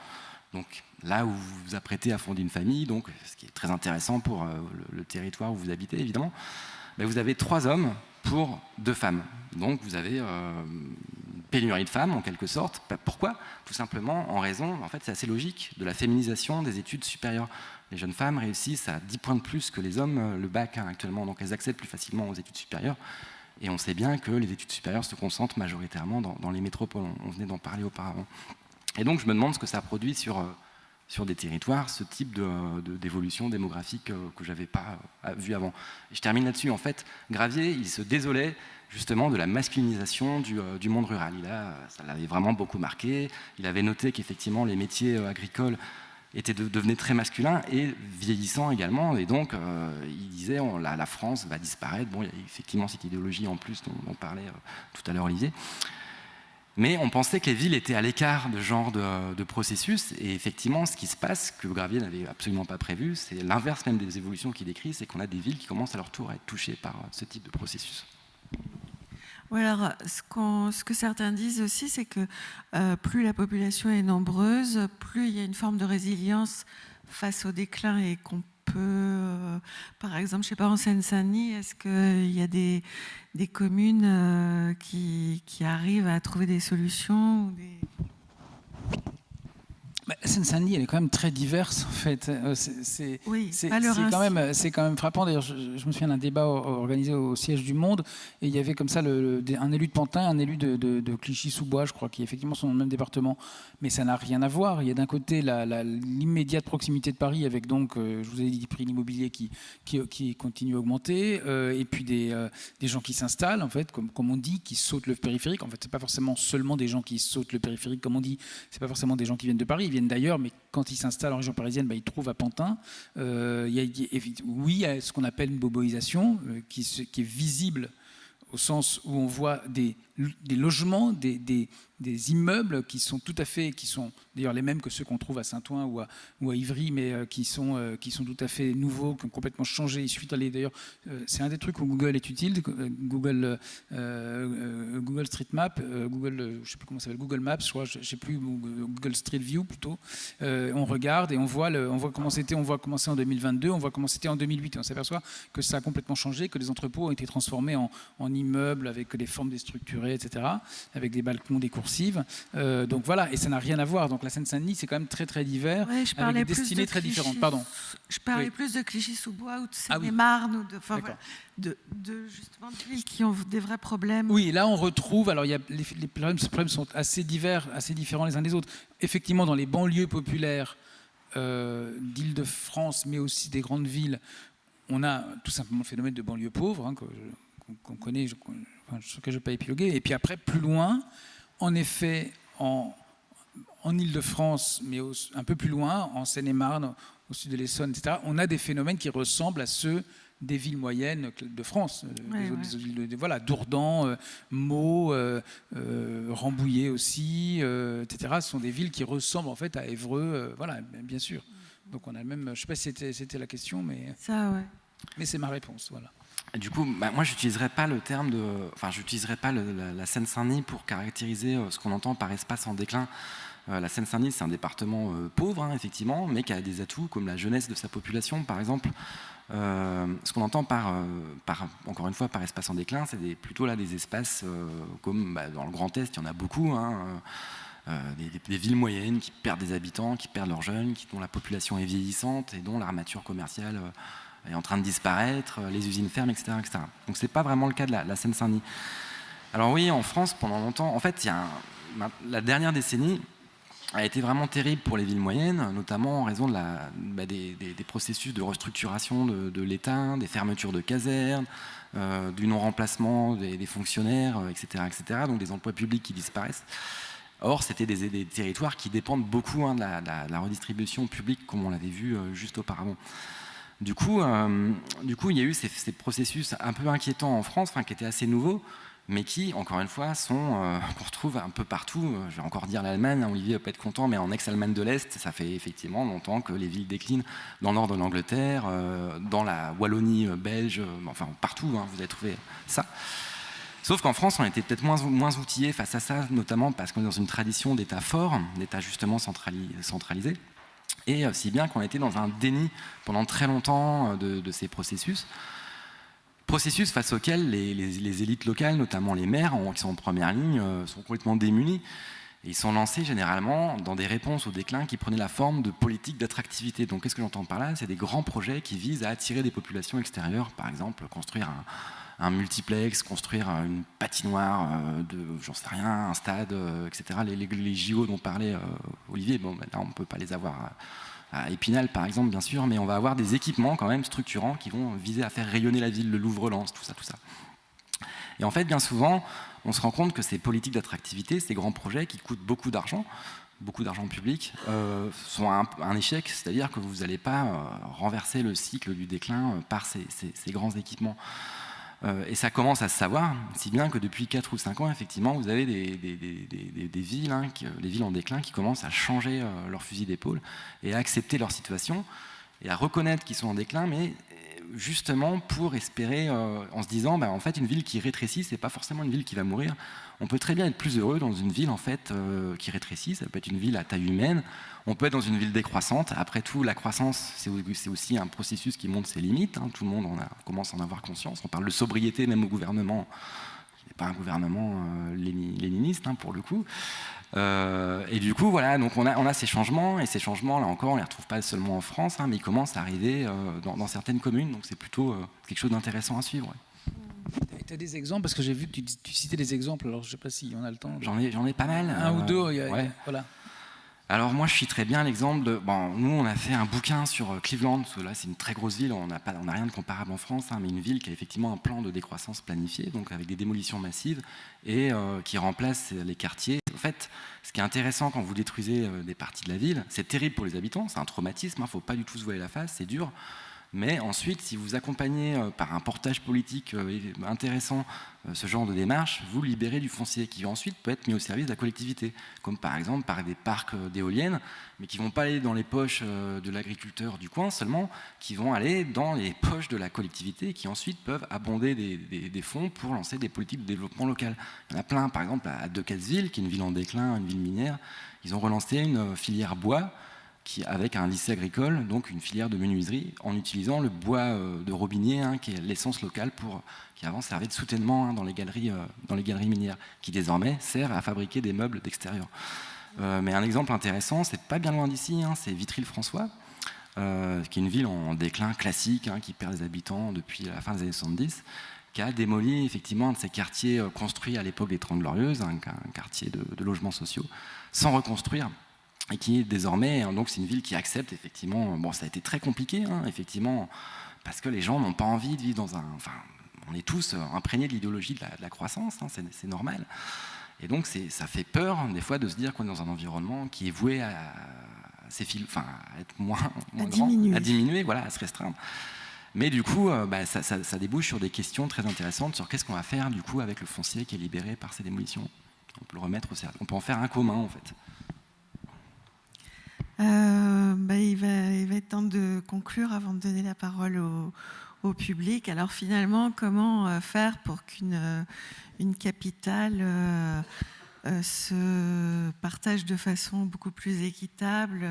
[SPEAKER 3] donc là où vous vous apprêtez à fonder une famille, donc, ce qui est très intéressant pour le territoire où vous habitez, évidemment, vous avez 3 hommes pour 2 femmes. Donc vous avez une pénurie de femmes, en quelque sorte. Pourquoi ? Tout simplement en raison, en fait c'est assez logique, de la féminisation des études supérieures. Les jeunes femmes réussissent à 10 points de plus que les hommes le bac actuellement, donc elles accèdent plus facilement aux études supérieures. Et on sait bien que les études supérieures se concentrent majoritairement dans les métropoles. On venait d'en parler auparavant. Et donc je me demande ce que ça produit sur sur des territoires ce type d'évolution démographique que je n'avais pas vu avant. Et je termine là-dessus. En fait, Gravier, il se désolait justement de la masculinisation du monde rural. Ça l'avait vraiment beaucoup marqué. Il avait noté qu'effectivement les métiers agricoles devenaient très masculins et vieillissants également. Et donc, il disait la France va disparaître. Bon, il y a effectivement cette idéologie en plus dont parlait tout à l'heure Olivier. Mais on pensait que les villes étaient à l'écart de ce genre de processus. Et effectivement, ce qui se passe, que Gravier n'avait absolument pas prévu, c'est l'inverse même des évolutions qu'il décrit, c'est qu'on a des villes qui commencent à leur tour à être touchées par ce type de processus.
[SPEAKER 1] Oui, alors, ce que certains disent aussi, c'est que plus la population est nombreuse, plus il y a une forme de résilience face au déclin et qu'on peut, par exemple, je ne sais pas, en Seine-Saint-Denis, est-ce qu'il y a des communes qui arrivent à trouver des solutions ou des...
[SPEAKER 2] La Seine-Saint-Denis, elle est quand même très diverse, en fait. C'est quand même frappant. D'ailleurs, je me souviens d'un débat organisé au siège du Monde, et il y avait comme ça un élu de Pantin, un élu de Clichy-sous-Bois, je crois, qui effectivement sont dans le même département. Mais ça n'a rien à voir. Il y a d'un côté l'immédiate proximité de Paris, avec donc, je vous ai dit, prix de l'immobilier qui continue à augmenter, et puis des gens qui s'installent, en fait, comme on dit, qui sautent le périphérique. En fait, c'est pas forcément seulement des gens qui sautent le périphérique, comme on dit. C'est pas forcément des gens qui viennent de Paris. Ils viennent d'ailleurs, mais quand ils s'installent en région parisienne, ils trouvent à Pantin. Il y a ce qu'on appelle une boboisation qui est visible au sens où on voit des logements, des immeubles qui sont tout à fait, qui sont d'ailleurs les mêmes que ceux qu'on trouve à Saint-Ouen ou à Ivry, mais qui sont tout à fait nouveaux, qui ont complètement changé. Il suffit d'aller, d'ailleurs, c'est un des trucs où Google est utile, Google Street Map, je sais plus comment ça s'appelle, Google Maps, je crois, je sais plus, Google Street View plutôt. On regarde et on voit comment c'était, on voit comment c'est en 2022, on voit comment c'était en 2008, et on s'aperçoit que ça a complètement changé, que les entrepôts ont été transformés en immeubles avec des formes déstructurées, etc., avec des balcons, des coursives. Donc voilà, et ça n'a rien à voir. Donc la Seine-Saint-Denis, c'est quand même très très divers, avec des destinées très différentes. Pardon.
[SPEAKER 1] Je parlais plus de Clichy-sous-Bois ou de Seine-et-Marne, ou justement de villes qui ont des vrais problèmes.
[SPEAKER 2] Oui, là on retrouve, alors les problèmes sont assez divers, assez différents les uns des autres. Effectivement, dans les banlieues populaires d'Île-de-France, mais aussi des grandes villes, on a tout simplement le phénomène de banlieue pauvre, qu'on connaît, sur lequel je ne vais pas épiloguer. Et puis après, plus loin, en effet, en Île-de-France, mais un peu plus loin, en Seine-et-Marne, au sud de l'Essonne, etc., on a des phénomènes qui ressemblent à ceux des villes moyennes de France, Dourdan, Meaux, Rambouillet aussi, etc. Ce sont des villes qui ressemblent en fait à Évreux, bien sûr. Donc on a le même. Je ne sais pas si c'était la question, mais mais c'est ma réponse, voilà.
[SPEAKER 3] Et du coup, moi, j'utiliserais pas le terme j'utiliserais pas la Seine-Saint-Denis pour caractériser ce qu'on entend par espace en déclin. La Seine-Saint-Denis, c'est un département pauvre, effectivement, mais qui a des atouts comme la jeunesse de sa population, par exemple. Ce qu'on entend encore une fois, par espace en déclin, c'est plutôt là des espaces comme dans le Grand Est, il y en a beaucoup. Des villes moyennes qui perdent des habitants, qui perdent leurs jeunes, dont la population est vieillissante et dont l'armature commerciale est en train de disparaître, les usines ferment, etc. Donc c'est pas vraiment le cas de la Seine-Saint-Denis. Alors oui, en France, pendant longtemps, en fait, la dernière décennie a été vraiment terrible pour les villes moyennes, notamment en raison des processus de restructuration de l'État, des fermetures de casernes, du non-remplacement des fonctionnaires, etc., donc des emplois publics qui disparaissent. Or, c'était des territoires qui dépendent beaucoup de la redistribution publique, comme on l'avait vu juste auparavant. Du coup, il y a eu ces processus un peu inquiétants en France, qui étaient assez nouveaux, mais qui, encore une fois, qu'on retrouve un peu partout. Je vais encore dire l'Allemagne, Olivier va pas être content, mais en ex-Allemagne de l'Est, ça fait effectivement longtemps que les villes déclinent dans le nord de l'Angleterre, dans la Wallonie belge, partout, vous avez trouvé ça. Sauf qu'en France, on était peut-être moins outillés face à ça, notamment parce qu'on est dans une tradition d'État fort, d'État justement centralisé. Et si bien qu'on était dans un déni pendant très longtemps de ces processus face auxquels les élites locales, notamment les maires, qui sont en première ligne, sont complètement démunis. Et ils sont lancés généralement dans des réponses au déclin qui prenaient la forme de politiques d'attractivité. Donc qu'est-ce que j'entends par là ? C'est des grands projets qui visent à attirer des populations extérieures, par exemple construire un multiplex, construire une patinoire, j'en sais rien, un stade, etc. Les JO dont parlait Olivier, bon, là on ne peut pas les avoir à Épinal par exemple, bien sûr, mais on va avoir des équipements quand même structurants qui vont viser à faire rayonner la ville, le Louvre-Lens, tout ça. Et en fait, bien souvent, on se rend compte que ces politiques d'attractivité, ces grands projets qui coûtent beaucoup d'argent public, sont un échec, c'est-à-dire que vous n'allez pas renverser le cycle du déclin par ces grands équipements. Et ça commence à se savoir, si bien que depuis 4 ou 5 ans, effectivement, vous avez des villes, des villes en déclin qui commencent à changer leur fusil d'épaule et à accepter leur situation et à reconnaître qu'ils sont en déclin, mais justement pour espérer, en se disant, en fait, une ville qui rétrécit, c'est pas forcément une ville qui va mourir. On peut très bien être plus heureux dans une ville en fait qui rétrécit. Ça peut être une ville à taille humaine. On peut être dans une ville décroissante. Après tout, la croissance, c'est aussi un processus qui montre ses limites. Tout le monde commence à en avoir conscience. On parle de sobriété même au gouvernement, qui n'est pas un gouvernement léniniste pour le coup. Et du coup, voilà, donc on a ces changements, et ces changements, là encore, on ne les retrouve pas seulement en France, mais ils commencent à arriver dans certaines communes, donc c'est plutôt quelque chose d'intéressant à suivre. Ouais.
[SPEAKER 2] Tu as des exemples, parce que j'ai vu que tu citais des exemples, alors je ne sais pas si on a le temps.
[SPEAKER 3] J'en ai pas mal.
[SPEAKER 2] Un ou deux,
[SPEAKER 3] ouais.
[SPEAKER 2] Voilà.
[SPEAKER 3] Alors moi je citerais bien l'exemple de... nous on a fait un bouquin sur Cleveland, parce que là c'est une très grosse ville, on n'a rien de comparable en France, mais une ville qui a effectivement un plan de décroissance planifié, donc avec des démolitions massives, et qui remplace les quartiers. En fait, ce qui est intéressant quand vous détruisez des parties de la ville, c'est terrible pour les habitants, c'est un traumatisme, il ne faut pas du tout se voiler la face, c'est dur. Mais ensuite, si vous accompagnez par un portage politique intéressant ce genre de démarche, vous libérez du foncier qui ensuite peut être mis au service de la collectivité, comme par exemple par des parcs d'éoliennes, mais qui ne vont pas aller dans les poches de l'agriculteur du coin seulement, qui vont aller dans les poches de la collectivité et qui ensuite peuvent abonder des fonds pour lancer des politiques de développement local. Il y en a plein, par exemple à Decazeville, qui est une ville en déclin, une ville minière, ils ont relancé une filière bois avec un lycée agricole, donc une filière de menuiserie, en utilisant le bois de robinier, qui est l'essence locale qui avant servait de soutènement dans les galeries minières, qui désormais sert à fabriquer des meubles d'extérieur. Mais un exemple intéressant, c'est pas bien loin d'ici, c'est Vitry-le-François, qui est une ville en déclin classique, qui perd des habitants depuis la fin des années 70, qui a démoli effectivement un de ces quartiers construits à l'époque des 30 Glorieuses, un quartier de logements sociaux, sans reconstruire. Et qui désormais, donc c'est une ville qui accepte effectivement, ça a été très compliqué, effectivement, parce que les gens n'ont pas envie de vivre dans on est tous imprégnés de l'idéologie de la croissance, c'est normal. Et donc ça fait peur des fois de se dire qu'on est dans un environnement qui est voué à être moins grand, à diminuer, voilà, à se restreindre. Mais du coup, ça débouche sur des questions très intéressantes sur qu'est-ce qu'on va faire du coup avec le foncier qui est libéré par ces démolitions. On peut le remettre au service, on peut en faire un commun en fait.
[SPEAKER 1] Il va être temps de conclure avant de donner la parole au public. Alors finalement, comment faire pour qu'une capitale se partage de façon beaucoup plus équitable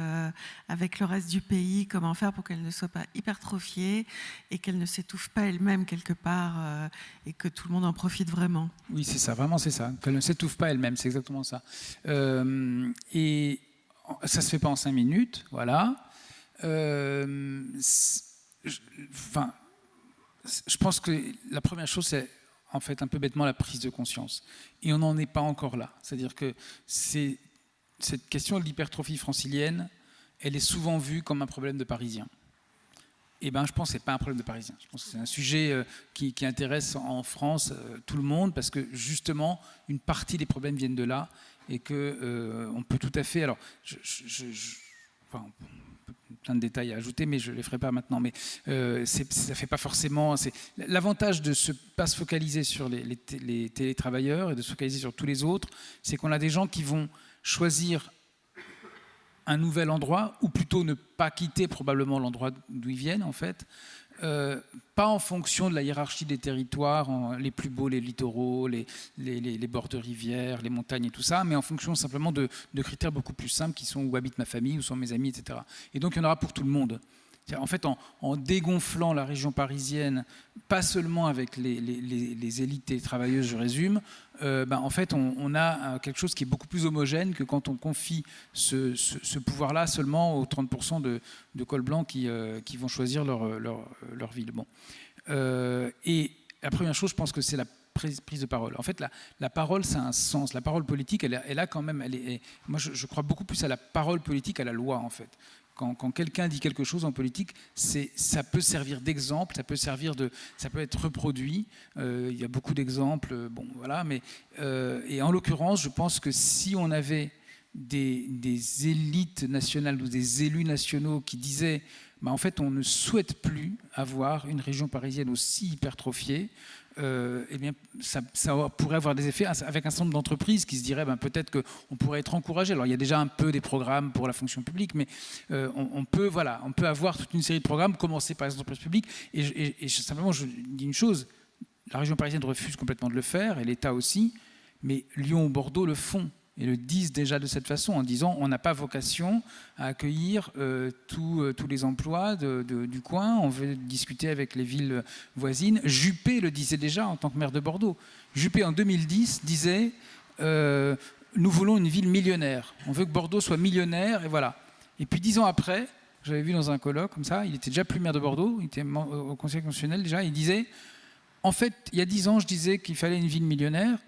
[SPEAKER 1] avec le reste du pays? Comment faire pour qu'elle ne soit pas hypertrophiée et qu'elle ne s'étouffe pas elle-même quelque part et que tout le monde en profite vraiment?
[SPEAKER 2] Oui, c'est ça, vraiment c'est ça. Qu'elle ne s'étouffe pas elle-même, c'est exactement ça. Et ça se fait pas en 5 minutes, voilà. Je pense que la première chose, c'est en fait un peu bêtement la prise de conscience. Et on n'en est pas encore là. C'est-à-dire que cette question de l'hypertrophie francilienne, elle est souvent vue comme un problème de Parisiens. Eh ben, je pense que ce n'est pas un problème de Parisiens. Je pense que c'est un sujet qui intéresse en France tout le monde, parce que justement, une partie des problèmes viennent de là, et qu'on peut tout à fait... Alors, plein de détails à ajouter, mais je ne les ferai pas maintenant. Mais ça fait pas forcément... L'avantage de ne pas se focaliser sur les télétravailleurs et de se focaliser sur tous les autres, c'est qu'on a des gens qui vont choisir un nouvel endroit, ou plutôt ne pas quitter probablement l'endroit d'où ils viennent, en fait, pas en fonction de la hiérarchie des territoires, les plus beaux, les littoraux, les bords de rivières, les montagnes et tout ça, mais en fonction simplement de critères beaucoup plus simples qui sont où habite ma famille, où sont mes amis, etc. Et donc il y en aura pour tout le monde. En fait, en dégonflant la région parisienne, pas seulement avec les élites et travailleuses, je résume, en fait, on a quelque chose qui est beaucoup plus homogène que quand on confie ce pouvoir-là seulement aux 30% de cols blancs qui vont choisir leur ville. Bon. Et la première chose, je pense que c'est la prise de parole. En fait, la parole, ça a un sens. La parole politique, elle a quand même... moi, je crois beaucoup plus à la parole politique, à la loi, en fait. Quand quelqu'un dit quelque chose en politique, ça peut servir d'exemple, ça peut être reproduit. Il y a beaucoup d'exemples, bon, voilà. Et en l'occurrence, je pense que si on avait des élites nationales ou des élus nationaux qui disaient en fait, on ne souhaite plus avoir une région parisienne aussi hypertrophiée, eh bien, ça pourrait avoir des effets avec un certain nombre d'entreprises qui se diraient peut-être qu'on pourrait être encouragé. Alors, il y a déjà un peu des programmes pour la fonction publique, mais on peut avoir toute une série de programmes, commencer par les entreprises publiques. Et simplement, je dis une chose, la région parisienne refuse complètement de le faire, et l'État aussi, mais Lyon ou Bordeaux le font. Et le disent déjà de cette façon, en disant on n'a pas vocation à accueillir tous les emplois du coin, on veut discuter avec les villes voisines. Juppé le disait déjà en tant que maire de Bordeaux. Juppé, en 2010, disait nous voulons une ville millionnaire, on veut que Bordeaux soit millionnaire, et voilà. Et puis 10 ans après, j'avais vu dans un colloque comme ça, il était déjà plus maire de Bordeaux, il était au Conseil constitutionnel déjà, il disait en fait, il y a 10 ans, je disais qu'il fallait une ville millionnaire,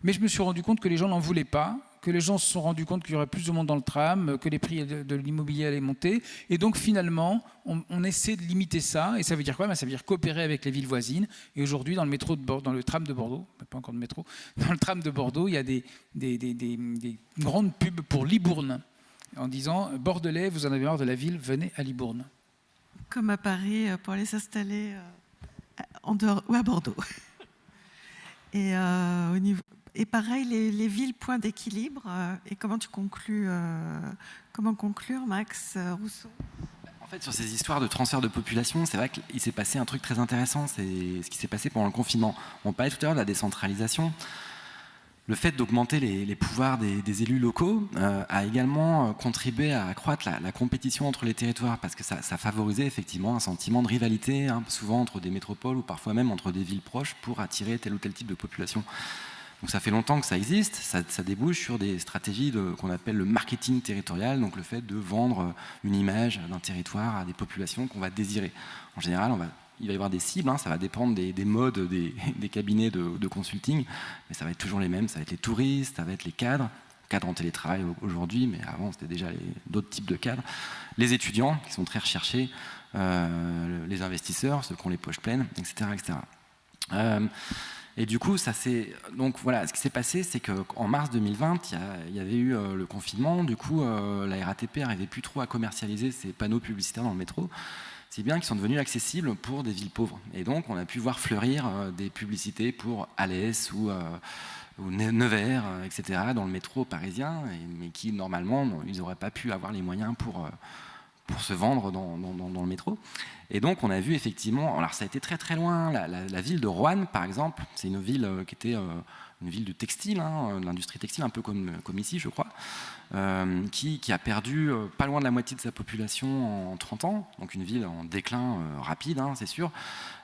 [SPEAKER 2] mais je me suis rendu compte que les gens n'en voulaient pas, que les gens se sont rendus compte qu'il y aurait plus de monde dans le tram, que les prix de l'immobilier allaient monter. Et donc finalement, on essaie de limiter ça. Et ça veut dire quoi ? Ça veut dire coopérer avec les villes voisines. Et aujourd'hui, dans le tram de Bordeaux, pas encore de métro, dans le tram de Bordeaux, il y a des grandes pubs pour Libourne, en disant « Bordelais, vous en avez marre de la ville, venez à Libourne ».
[SPEAKER 1] Comme à Paris, pour aller s'installer en dehors ou à Bordeaux. Et pareil, les villes, point d'équilibre. Et comment tu conclus comment conclure, Max Rousseau ?
[SPEAKER 3] En fait, sur ces histoires de transfert de population, c'est vrai qu'il s'est passé un truc très intéressant. C'est ce qui s'est passé pendant le confinement. On parlait tout à l'heure de la décentralisation. Le fait d'augmenter les pouvoirs des élus locaux a également contribué à accroître la compétition entre les territoires, parce que ça favorisait effectivement un sentiment de rivalité, souvent entre des métropoles ou parfois même entre des villes proches, pour attirer tel ou tel type de population. Donc ça fait longtemps que ça existe, ça débouche sur des stratégies qu'on appelle le marketing territorial, donc le fait de vendre une image d'un territoire à des populations qu'on va désirer. En général, il va y avoir des cibles, ça va dépendre des modes des cabinets de consulting, mais ça va être toujours les mêmes, ça va être les touristes, ça va être les cadres en télétravail aujourd'hui, mais avant c'était déjà d'autres types de cadres, les étudiants qui sont très recherchés, les investisseurs, ceux qui ont les poches pleines, etc. etc. Et du coup, donc voilà, ce qui s'est passé, c'est qu'en mars 2020, il y avait eu le confinement. Du coup, la RATP n'arrivait plus trop à commercialiser ses panneaux publicitaires dans le métro, si bien qu'ils sont devenus accessibles pour des villes pauvres. Et donc, on a pu voir fleurir des publicités pour Alès ou Nevers, etc., dans le métro parisien, mais qui, normalement, ils n'auraient pas pu avoir les moyens pour se vendre dans le métro. Et donc on a vu effectivement, alors ça a été très très loin, la ville de Roanne par exemple, c'est une ville qui était une ville de textile, de l'industrie textile, un peu comme ici je crois, qui a perdu pas loin de la moitié de sa population en 30 ans, donc une ville en déclin rapide, c'est sûr,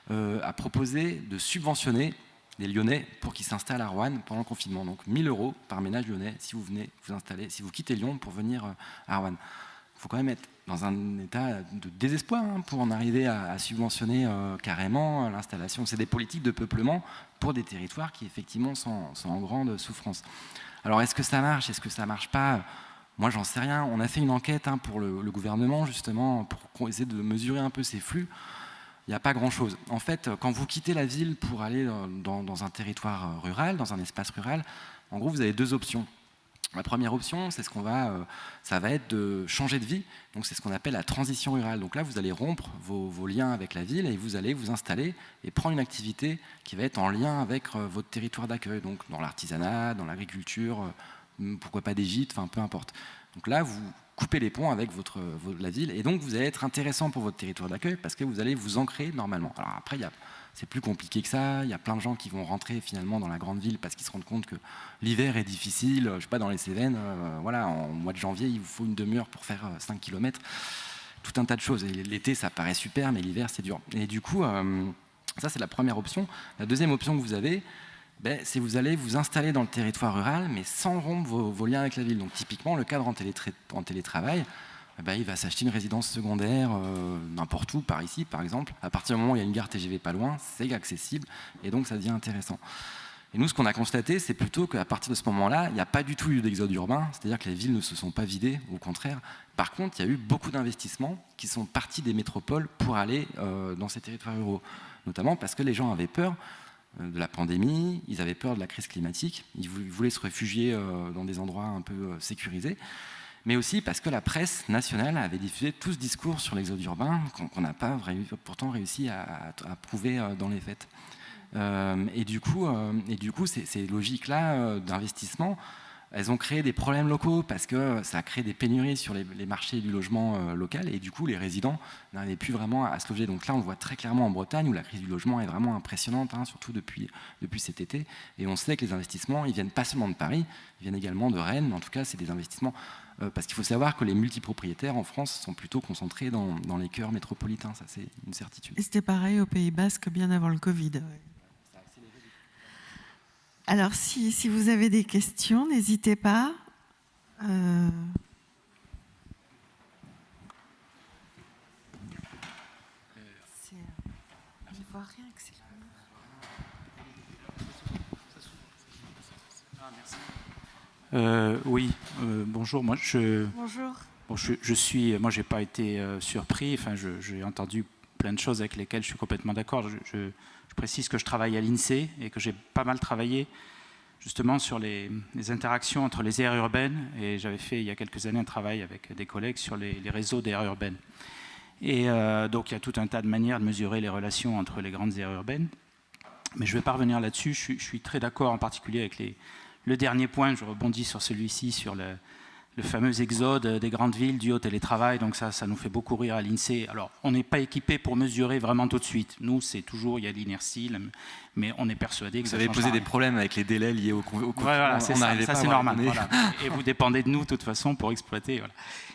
[SPEAKER 3] a proposé de subventionner les Lyonnais pour qu'ils s'installent à Roanne pendant le confinement. Donc 1 000 € par ménage lyonnais si vous venez vous installer, si vous quittez Lyon pour venir à Roanne. Il faut quand même être dans un état de désespoir pour en arriver à subventionner carrément l'installation. C'est des politiques de peuplement pour des territoires qui effectivement sont en grande souffrance. Alors est-ce que ça marche ? Est-ce que ça ne marche pas ? Moi j'en sais rien. On a fait une enquête pour le gouvernement justement pour essayer de mesurer un peu ces flux. Il n'y a pas grand-chose. En fait, quand vous quittez la ville pour aller dans un territoire rural, dans un espace rural, en gros vous avez 2 options. La première option, c'est ça va être de changer de vie. Donc c'est ce qu'on appelle la transition rurale. Donc là, vous allez rompre vos liens avec la ville et vous allez vous installer et prendre une activité qui va être en lien avec votre territoire d'accueil. Donc dans l'artisanat, dans l'agriculture, pourquoi pas des gîtes, enfin peu importe. Donc là, vous coupez les ponts avec la ville et donc vous allez être intéressant pour votre territoire d'accueil parce que vous allez vous ancrer normalement. Alors après, c'est plus compliqué que ça. Il y a plein de gens qui vont rentrer finalement dans la grande ville parce qu'ils se rendent compte que l'hiver est difficile. Je sais pas, dans les Cévennes, voilà, en mois de janvier, il vous faut une demi-heure pour faire 5 km. Tout un tas de choses. Et l'été, ça paraît super, mais l'hiver, c'est dur. Et du coup, ça, c'est la première option. La deuxième option que vous avez, c'est vous allez vous installer dans le territoire rural, mais sans rompre vos liens avec la ville. Donc typiquement, le cadre en télétravail, il va s'acheter une résidence secondaire n'importe où, par ici par exemple. À partir du moment où il y a une gare TGV pas loin, c'est accessible et donc ça devient intéressant. Et nous, ce qu'on a constaté, c'est plutôt qu'à partir de ce moment-là, il n'y a pas du tout eu d'exode urbain, c'est-à-dire que les villes ne se sont pas vidées, au contraire. Par contre, il y a eu beaucoup d'investissements qui sont partis des métropoles pour aller dans ces territoires ruraux, notamment parce que les gens avaient peur de la pandémie, ils avaient peur de la crise climatique, ils voulaient se réfugier dans des endroits un peu sécurisés, mais aussi parce que la presse nationale avait diffusé tout ce discours sur l'exode urbain qu'on n'a pas pourtant réussi à prouver dans les faits. Et du coup, ces logiques-là d'investissement, elles ont créé des problèmes locaux parce que ça a créé des pénuries sur les marchés du logement local et du coup, les résidents n'arrivaient plus vraiment à se loger. Donc là, on le voit très clairement en Bretagne où la crise du logement est vraiment impressionnante, surtout depuis cet été. Et on sait que les investissements, ils viennent pas seulement de Paris, ils viennent également de Rennes, mais en tout cas, c'est des investissements parce qu'il faut savoir que les multipropriétaires en France sont plutôt concentrés dans les cœurs métropolitains, ça c'est une certitude.
[SPEAKER 1] Et c'était pareil au Pays Basque bien avant le Covid. Alors, si vous avez des questions, n'hésitez pas. Je ne vois rien que c'est
[SPEAKER 4] Oui, bonjour.
[SPEAKER 1] Bonjour.
[SPEAKER 4] Bon, moi, j'ai pas été surpris. Enfin, j'ai entendu plein de choses avec lesquelles je suis complètement d'accord. Je précise que je travaille à l'INSEE et que j'ai pas mal travaillé justement sur les interactions entre les aires urbaines. Et j'avais fait il y a quelques années un travail avec des collègues sur les réseaux d'aires urbaines. Et donc il y a tout un tas de manières de mesurer les relations entre les grandes aires urbaines. Mais je ne vais pas revenir là-dessus. Je suis très d'accord en particulier avec le dernier point. Je rebondis sur celui-ci, sur le fameux exode des grandes villes dû au télétravail. Donc ça nous fait beaucoup rire à l'INSEE. Alors, on n'est pas équipé pour mesurer vraiment tout de suite. Nous, c'est toujours, il y a l'inertie, mais on est persuadé que ça
[SPEAKER 3] vous avez posé
[SPEAKER 4] rien.
[SPEAKER 3] des problèmes avec les délais liés au confinement.
[SPEAKER 4] Voilà, c'est ça c'est normal. Voilà. Et vous dépendez de nous, de toute façon, pour exploiter. Voilà.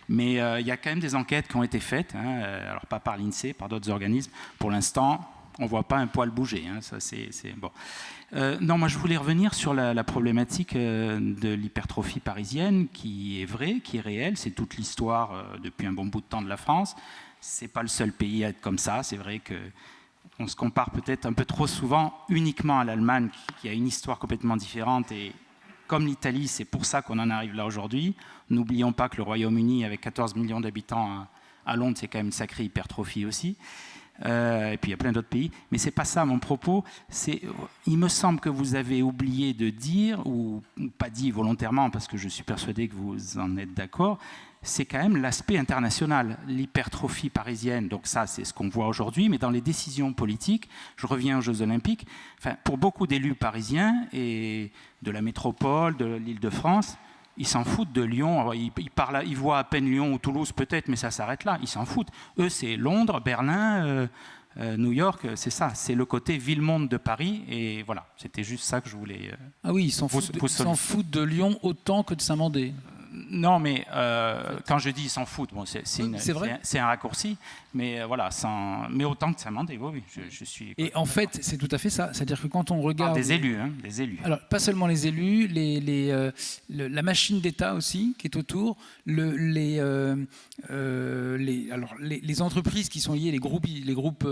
[SPEAKER 4] Mais il y a quand même des enquêtes qui ont été faites, alors pas par l'INSEE, par d'autres organismes. Pour l'instant, on ne voit pas un poil bouger. Ça, c'est bon. Non, moi je voulais revenir sur la problématique de l'hypertrophie parisienne, qui est vraie, qui est réelle. C'est toute l'histoire depuis un bon bout de temps de la France. C'est pas le seul pays à être comme ça. C'est vrai qu'on se compare peut-être un peu trop souvent uniquement à l'Allemagne, qui a une histoire complètement différente. Et comme l'Italie, c'est pour ça qu'on en arrive là aujourd'hui. N'oublions pas que le Royaume-Uni, avec 14 millions d'habitants à Londres, c'est quand même une sacrée hypertrophie aussi. Et puis il y a plein d'autres pays, mais c'est pas ça mon propos. Il me semble que vous avez oublié de dire, ou pas dit volontairement, parce que je suis persuadé que vous en êtes d'accord, c'est quand même l'aspect international, l'hypertrophie parisienne. Donc ça, c'est ce qu'on voit aujourd'hui, mais dans les décisions politiques, je reviens aux Jeux Olympiques, pour beaucoup d'élus parisiens et de la métropole, de l'Île-de-France, ils s'en foutent de Lyon. Ils voient à peine Lyon ou Toulouse peut-être, mais ça s'arrête là. Ils s'en foutent. Eux, c'est Londres, Berlin, New York. C'est ça. C'est le côté ville-monde de Paris. Et voilà, c'était juste ça que je voulais.
[SPEAKER 2] Ah oui, ils s'en foutent de Lyon autant que de Saint-Mandé.
[SPEAKER 4] Non, mais quand je dis ils s'en foutent, bon, c'est un raccourci, mais voilà, mais autant que Saint-Mandé, oui, je suis.
[SPEAKER 2] Et en fait, c'est tout à fait ça. C'est-à-dire que quand on regarde
[SPEAKER 4] des élus.
[SPEAKER 2] Alors, pas seulement les élus, la machine d'État aussi qui est autour, les entreprises qui sont liées, les groupes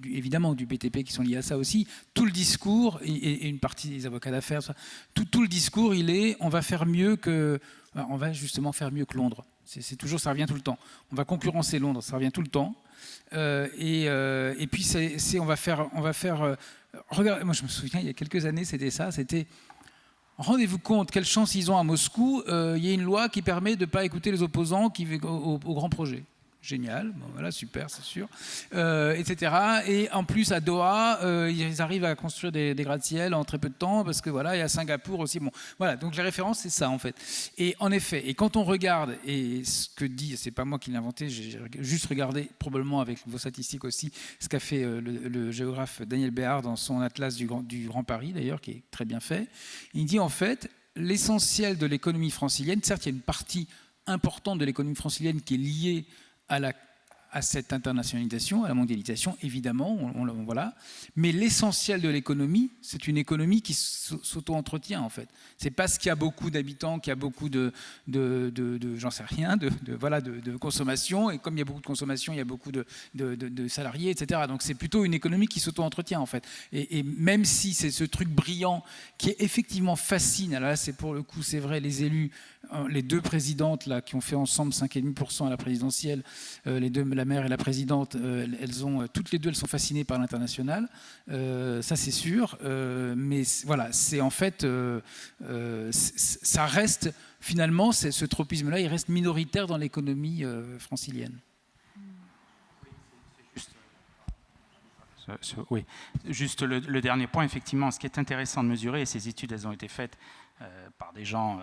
[SPEAKER 2] évidemment du BTP qui sont liés à ça aussi. Tout le discours et une partie des avocats d'affaires, tout le discours, on va justement faire mieux que Londres. C'est toujours, ça revient tout le temps. On va concurrencer Londres, ça revient tout le temps. Et puis on va faire. Regardez, moi je me souviens il y a quelques années, c'était. Rendez-vous compte, quelle chance ils ont à Moscou. Il y a une loi qui permet de ne pas écouter les opposants au grand projet. Génial, bon, voilà, super, c'est sûr, etc. Et en plus, à Doha, ils arrivent à construire des gratte-ciel en très peu de temps, parce que voilà, il y a Singapour aussi. Bon, voilà, donc les références, c'est ça en fait. Et en effet, et quand on regarde, et ce que dit, c'est pas moi qui l'ai inventé, j'ai juste regardé, probablement avec vos statistiques aussi, ce qu'a fait le géographe Daniel Béard dans son atlas du Grand Paris, d'ailleurs, qui est très bien fait. Il dit en fait, l'essentiel de l'économie francilienne, certes, il y a une partie importante de l'économie francilienne qui est liée à cette internationalisation, à la mondialisation, évidemment, voilà. Mais l'essentiel de l'économie, c'est une économie qui s'auto-entretient, en fait. C'est parce qu'il y a beaucoup d'habitants, qu'il y a beaucoup de j'en sais rien, de consommation, et comme il y a beaucoup de consommation, il y a beaucoup de salariés, etc. Donc c'est plutôt une économie qui s'auto-entretient, en fait. Et même si c'est ce truc brillant qui est effectivement fascine, alors là, c'est pour le coup, c'est vrai, les élus, les deux présidentes là, qui ont fait ensemble 5,5% à la présidentielle, la maire et la présidente, toutes les deux, elles sont fascinées par l'international, ça c'est sûr, mais voilà, c'est en fait, ça reste, finalement, ce tropisme-là, il reste minoritaire dans l'économie francilienne.
[SPEAKER 4] Oui, juste le dernier point, effectivement, ce qui est intéressant de mesurer, et ces études, elles ont été faites par des gens,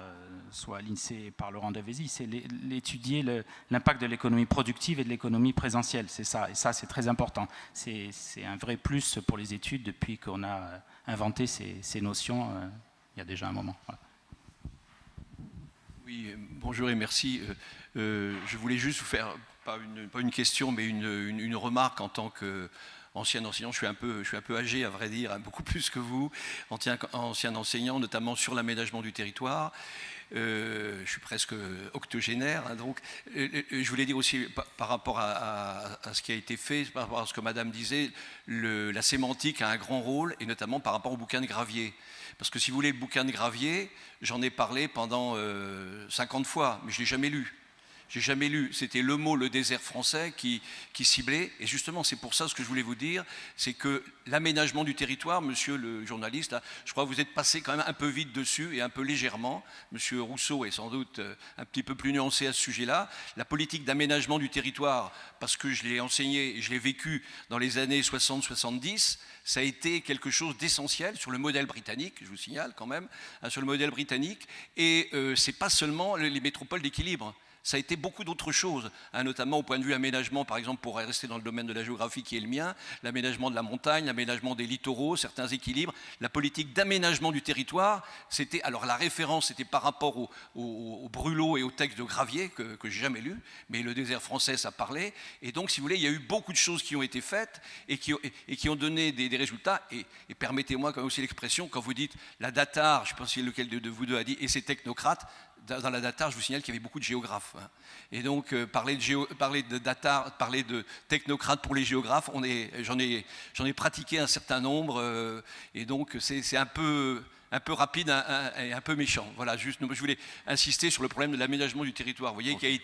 [SPEAKER 4] soit à l'INSEE et par Laurent Davesi, c'est d'étudier l'impact de l'économie productive et de l'économie présentielle, c'est ça, et ça c'est très important. C'est un vrai plus pour les études depuis qu'on a inventé ces notions il y a déjà un moment. Voilà.
[SPEAKER 5] Oui, bonjour et merci. Je voulais juste vous faire, pas une question, mais une remarque en tant qu'ancien enseignant. Je suis un peu âgé, à vrai dire, beaucoup plus que vous, ancien enseignant, notamment sur l'aménagement du territoire. Je suis presque octogénaire, hein, donc je voulais dire aussi par rapport à ce qui a été fait, par rapport à ce que Madame disait, la sémantique a un grand rôle, et notamment par rapport au bouquin de Gravier. Parce que si vous voulez, le bouquin de Gravier, j'en ai parlé pendant 50 fois, mais je ne l'ai jamais lu. J'ai jamais lu. C'était le mot, le désert français qui ciblait. Et justement, c'est pour ça ce que je voulais vous dire, c'est que l'aménagement du territoire, monsieur le journaliste, là, je crois que vous êtes passé quand même un peu vite dessus et un peu légèrement. Monsieur Rousseau est sans doute un petit peu plus nuancé à ce sujet-là. La politique d'aménagement du territoire, parce que je l'ai enseigné et je l'ai vécu dans les années 60-70, ça a été quelque chose d'essentiel sur le modèle britannique, je vous signale quand même, hein, sur le modèle britannique. Et c'est pas seulement les métropoles d'équilibre. Ça a été beaucoup d'autres choses, hein, notamment au point de vue aménagement, par exemple, pour rester dans le domaine de la géographie qui est le mien, l'aménagement de la montagne, l'aménagement des littoraux, certains équilibres, la politique d'aménagement du territoire, c'était, alors la référence était par rapport au Brulot et au texte de Gravier, que j'ai jamais lu, mais le désert français, ça parlait, et donc, si vous voulez, il y a eu beaucoup de choses qui ont été faites et qui ont donné des résultats, et permettez-moi quand même aussi l'expression, quand vous dites la Datar, je ne sais pas si lequel de vous deux a dit, et ces technocrates, dans la Datar, je vous signale qu'il y avait beaucoup de géographes. Hein. Et donc, parler de Datar, parler de technocrates pour les géographes, j'en ai pratiqué un certain nombre, et donc c'est un peu rapide et un peu méchant. Voilà, juste, je voulais insister sur le problème de l'aménagement du territoire, vous voyez, okay,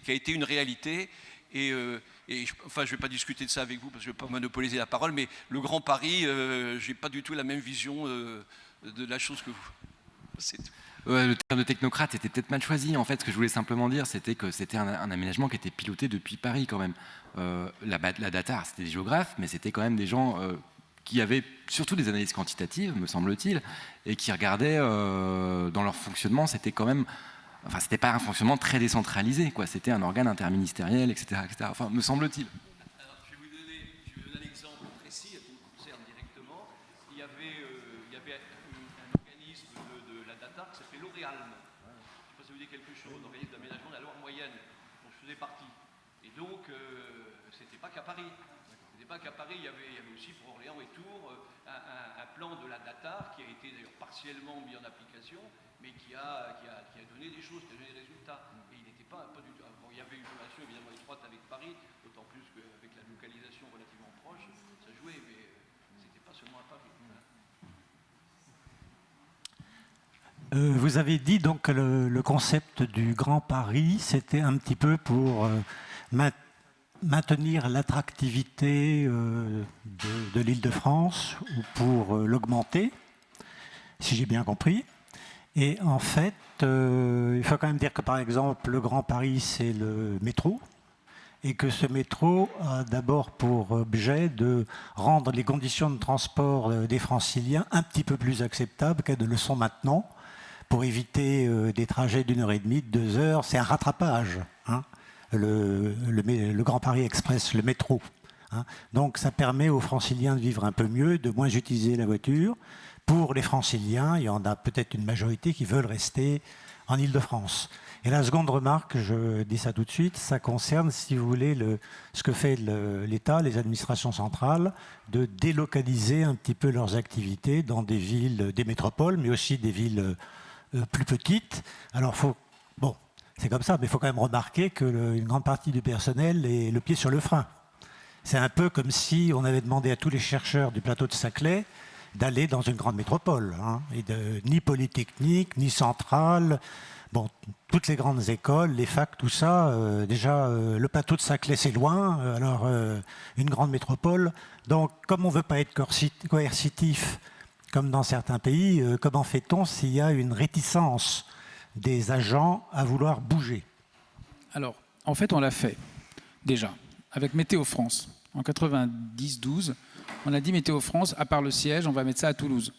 [SPEAKER 5] qui a été une réalité. Et enfin, je ne vais pas discuter de ça avec vous parce que je ne vais pas monopoliser la parole, mais le Grand Paris, je n'ai pas du tout la même vision de la chose que vous. C'est tout.
[SPEAKER 3] Ouais, le terme de technocrate était peut-être mal choisi. En fait, ce que je voulais simplement dire, c'était que c'était un aménagement qui était piloté depuis Paris quand même. La Datar, c'était des géographes, mais c'était quand même des gens qui avaient surtout des analyses quantitatives, me semble-t-il, et qui regardaient dans leur fonctionnement, c'était quand même... Enfin, c'était pas un fonctionnement très décentralisé, quoi. C'était un organe interministériel, etc., etc. Enfin, me semble-t-il.
[SPEAKER 5] Alors, je vais vous donner un exemple précis qui me concerne directement. Il y avait un organisme de la Datar qui s'appelait l'Oréalm. Je ne sais pas si vous dites quelque chose, l'organisme d'aménagement de la Loire moyenne, dont je faisais partie. Et donc, c'était pas qu'à Paris. C'était pas qu'à Paris, il y avait aussi pour Orléans et Tours un plan de la Datar qui a été d'ailleurs partiellement mis en application, mais qui a donné des choses, qui a donné des résultats. Et il n'était pas du tout. Bon, il y avait une relation évidemment étroite avec Paris, d'autant plus qu'avec la localisation relativement proche, ça jouait, mais c'était pas seulement à Paris.
[SPEAKER 6] Vous avez dit donc que le concept du Grand Paris, c'était un petit peu pour maintenir l'attractivité de l'Île-de-France ou pour l'augmenter, si j'ai bien compris. Et en fait, il faut quand même dire que par exemple, le Grand Paris, c'est le métro, et que ce métro a d'abord pour objet de rendre les conditions de transport des Franciliens un petit peu plus acceptables qu'elles ne le sont maintenant, pour éviter des trajets d'1h30, 2 heures. C'est un rattrapage, hein, le Grand Paris Express, le métro. Hein. Donc ça permet aux Franciliens de vivre un peu mieux, de moins utiliser la voiture. Pour les Franciliens, il y en a peut-être une majorité qui veulent rester en Île-de-France. Et la seconde remarque, je dis ça tout de suite, ça concerne, si vous voulez, ce que fait l'État, les administrations centrales, de délocaliser un petit peu leurs activités dans des villes, des métropoles, mais aussi des villes plus petites. Alors, c'est comme ça, mais il faut quand même remarquer qu'une grande partie du personnel est le pied sur le frein. C'est un peu comme si on avait demandé à tous les chercheurs du plateau de Saclay d'aller dans une grande métropole, hein, ni Polytechnique, ni Centrale. Bon, toutes les grandes écoles, les facs, tout ça, déjà, le plateau de Saclay, c'est loin, alors une grande métropole. Donc, comme on ne veut pas être coercitif, comme dans certains pays, comment fait-on s'il y a une réticence des agents à vouloir bouger?
[SPEAKER 2] Alors, en fait, on l'a fait, déjà, avec Météo France. En 90-12, on a dit Météo France, à part le siège, on va mettre ça à Toulouse.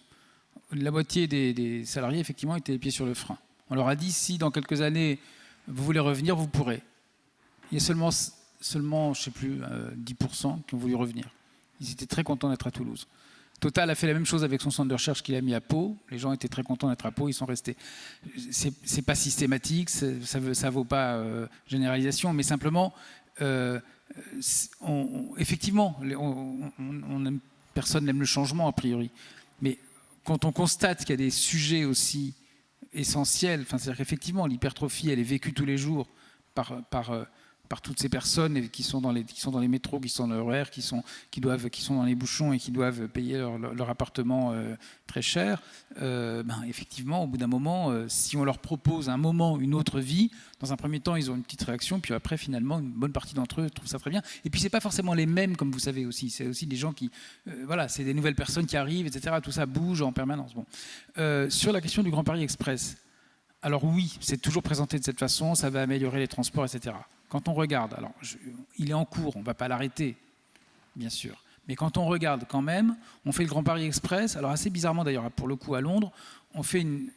[SPEAKER 2] La moitié des salariés, effectivement, étaient les pieds sur le frein. On leur a dit, si dans quelques années, vous voulez revenir, vous pourrez. Il y a seulement je ne sais plus, 10% qui ont voulu revenir. Ils étaient très contents d'être à Toulouse. Total a fait la même chose avec son centre de recherche qu'il a mis à Pau. Les gens étaient très contents d'être à Pau, ils sont restés. C'est pas systématique, ça vaut pas généralisation, mais simplement, effectivement, personne n'aime le changement a priori. Mais quand on constate qu'il y a des sujets aussi essentiels, c'est-à-dire qu'effectivement l'hypertrophie elle est vécue tous les jours par toutes ces personnes qui sont dans les métros, qui sont dans le RER, qui sont dans les bouchons et qui doivent payer leur appartement très cher, effectivement, au bout d'un moment, si on leur propose un moment, une autre vie, dans un premier temps, ils ont une petite réaction, puis après, finalement, une bonne partie d'entre eux trouvent ça très bien. Et puis, c'est pas forcément les mêmes, comme vous savez aussi. C'est aussi des gens qui, c'est des nouvelles personnes qui arrivent, etc. Tout ça bouge en permanence. Bon. Sur la question du Grand Paris Express, alors oui, c'est toujours présenté de cette façon, ça va améliorer les transports, etc. Quand on regarde, alors il est en cours, on ne va pas l'arrêter, bien sûr. Mais quand on regarde quand même, on fait le Grand Paris Express, alors assez bizarrement d'ailleurs, pour le coup à Londres, on fait une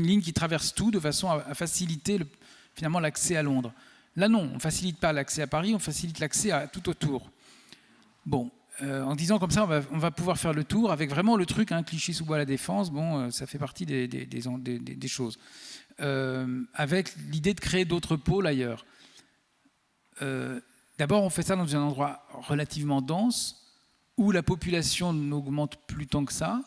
[SPEAKER 2] ligne qui traverse tout de façon à faciliter finalement l'accès à Londres. Là non, on ne facilite pas l'accès à Paris, on facilite l'accès à tout autour. Bon, en disant comme ça, on va pouvoir faire le tour avec vraiment le truc, Clichy-sous-Bois, la Défense, ça fait partie des choses. Avec l'idée de créer d'autres pôles ailleurs. D'abord, on fait ça dans un endroit relativement dense où la population n'augmente plus tant que ça.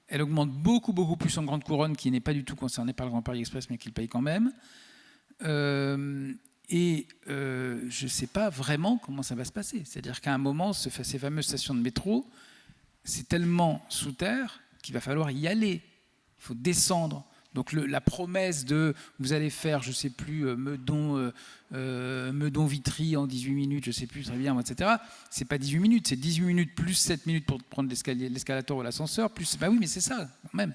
[SPEAKER 2] Elle augmente beaucoup, beaucoup plus en Grande Couronne, qui n'est pas du tout concernée par le Grand Paris Express, mais qui le paye quand même. Je ne sais pas vraiment comment ça va se passer. C'est-à-dire qu'à un moment, ces fameuses stations de métro, c'est tellement sous terre qu'il va falloir y aller. Il faut descendre. Donc la promesse de vous allez faire, je ne sais plus, Meudon-Vitry en 18 minutes, je ne sais plus très bien, etc. Ce n'est pas 18 minutes, c'est 18 minutes plus 7 minutes pour prendre l'escalator ou l'ascenseur, plus, oui, mais c'est ça, quand même.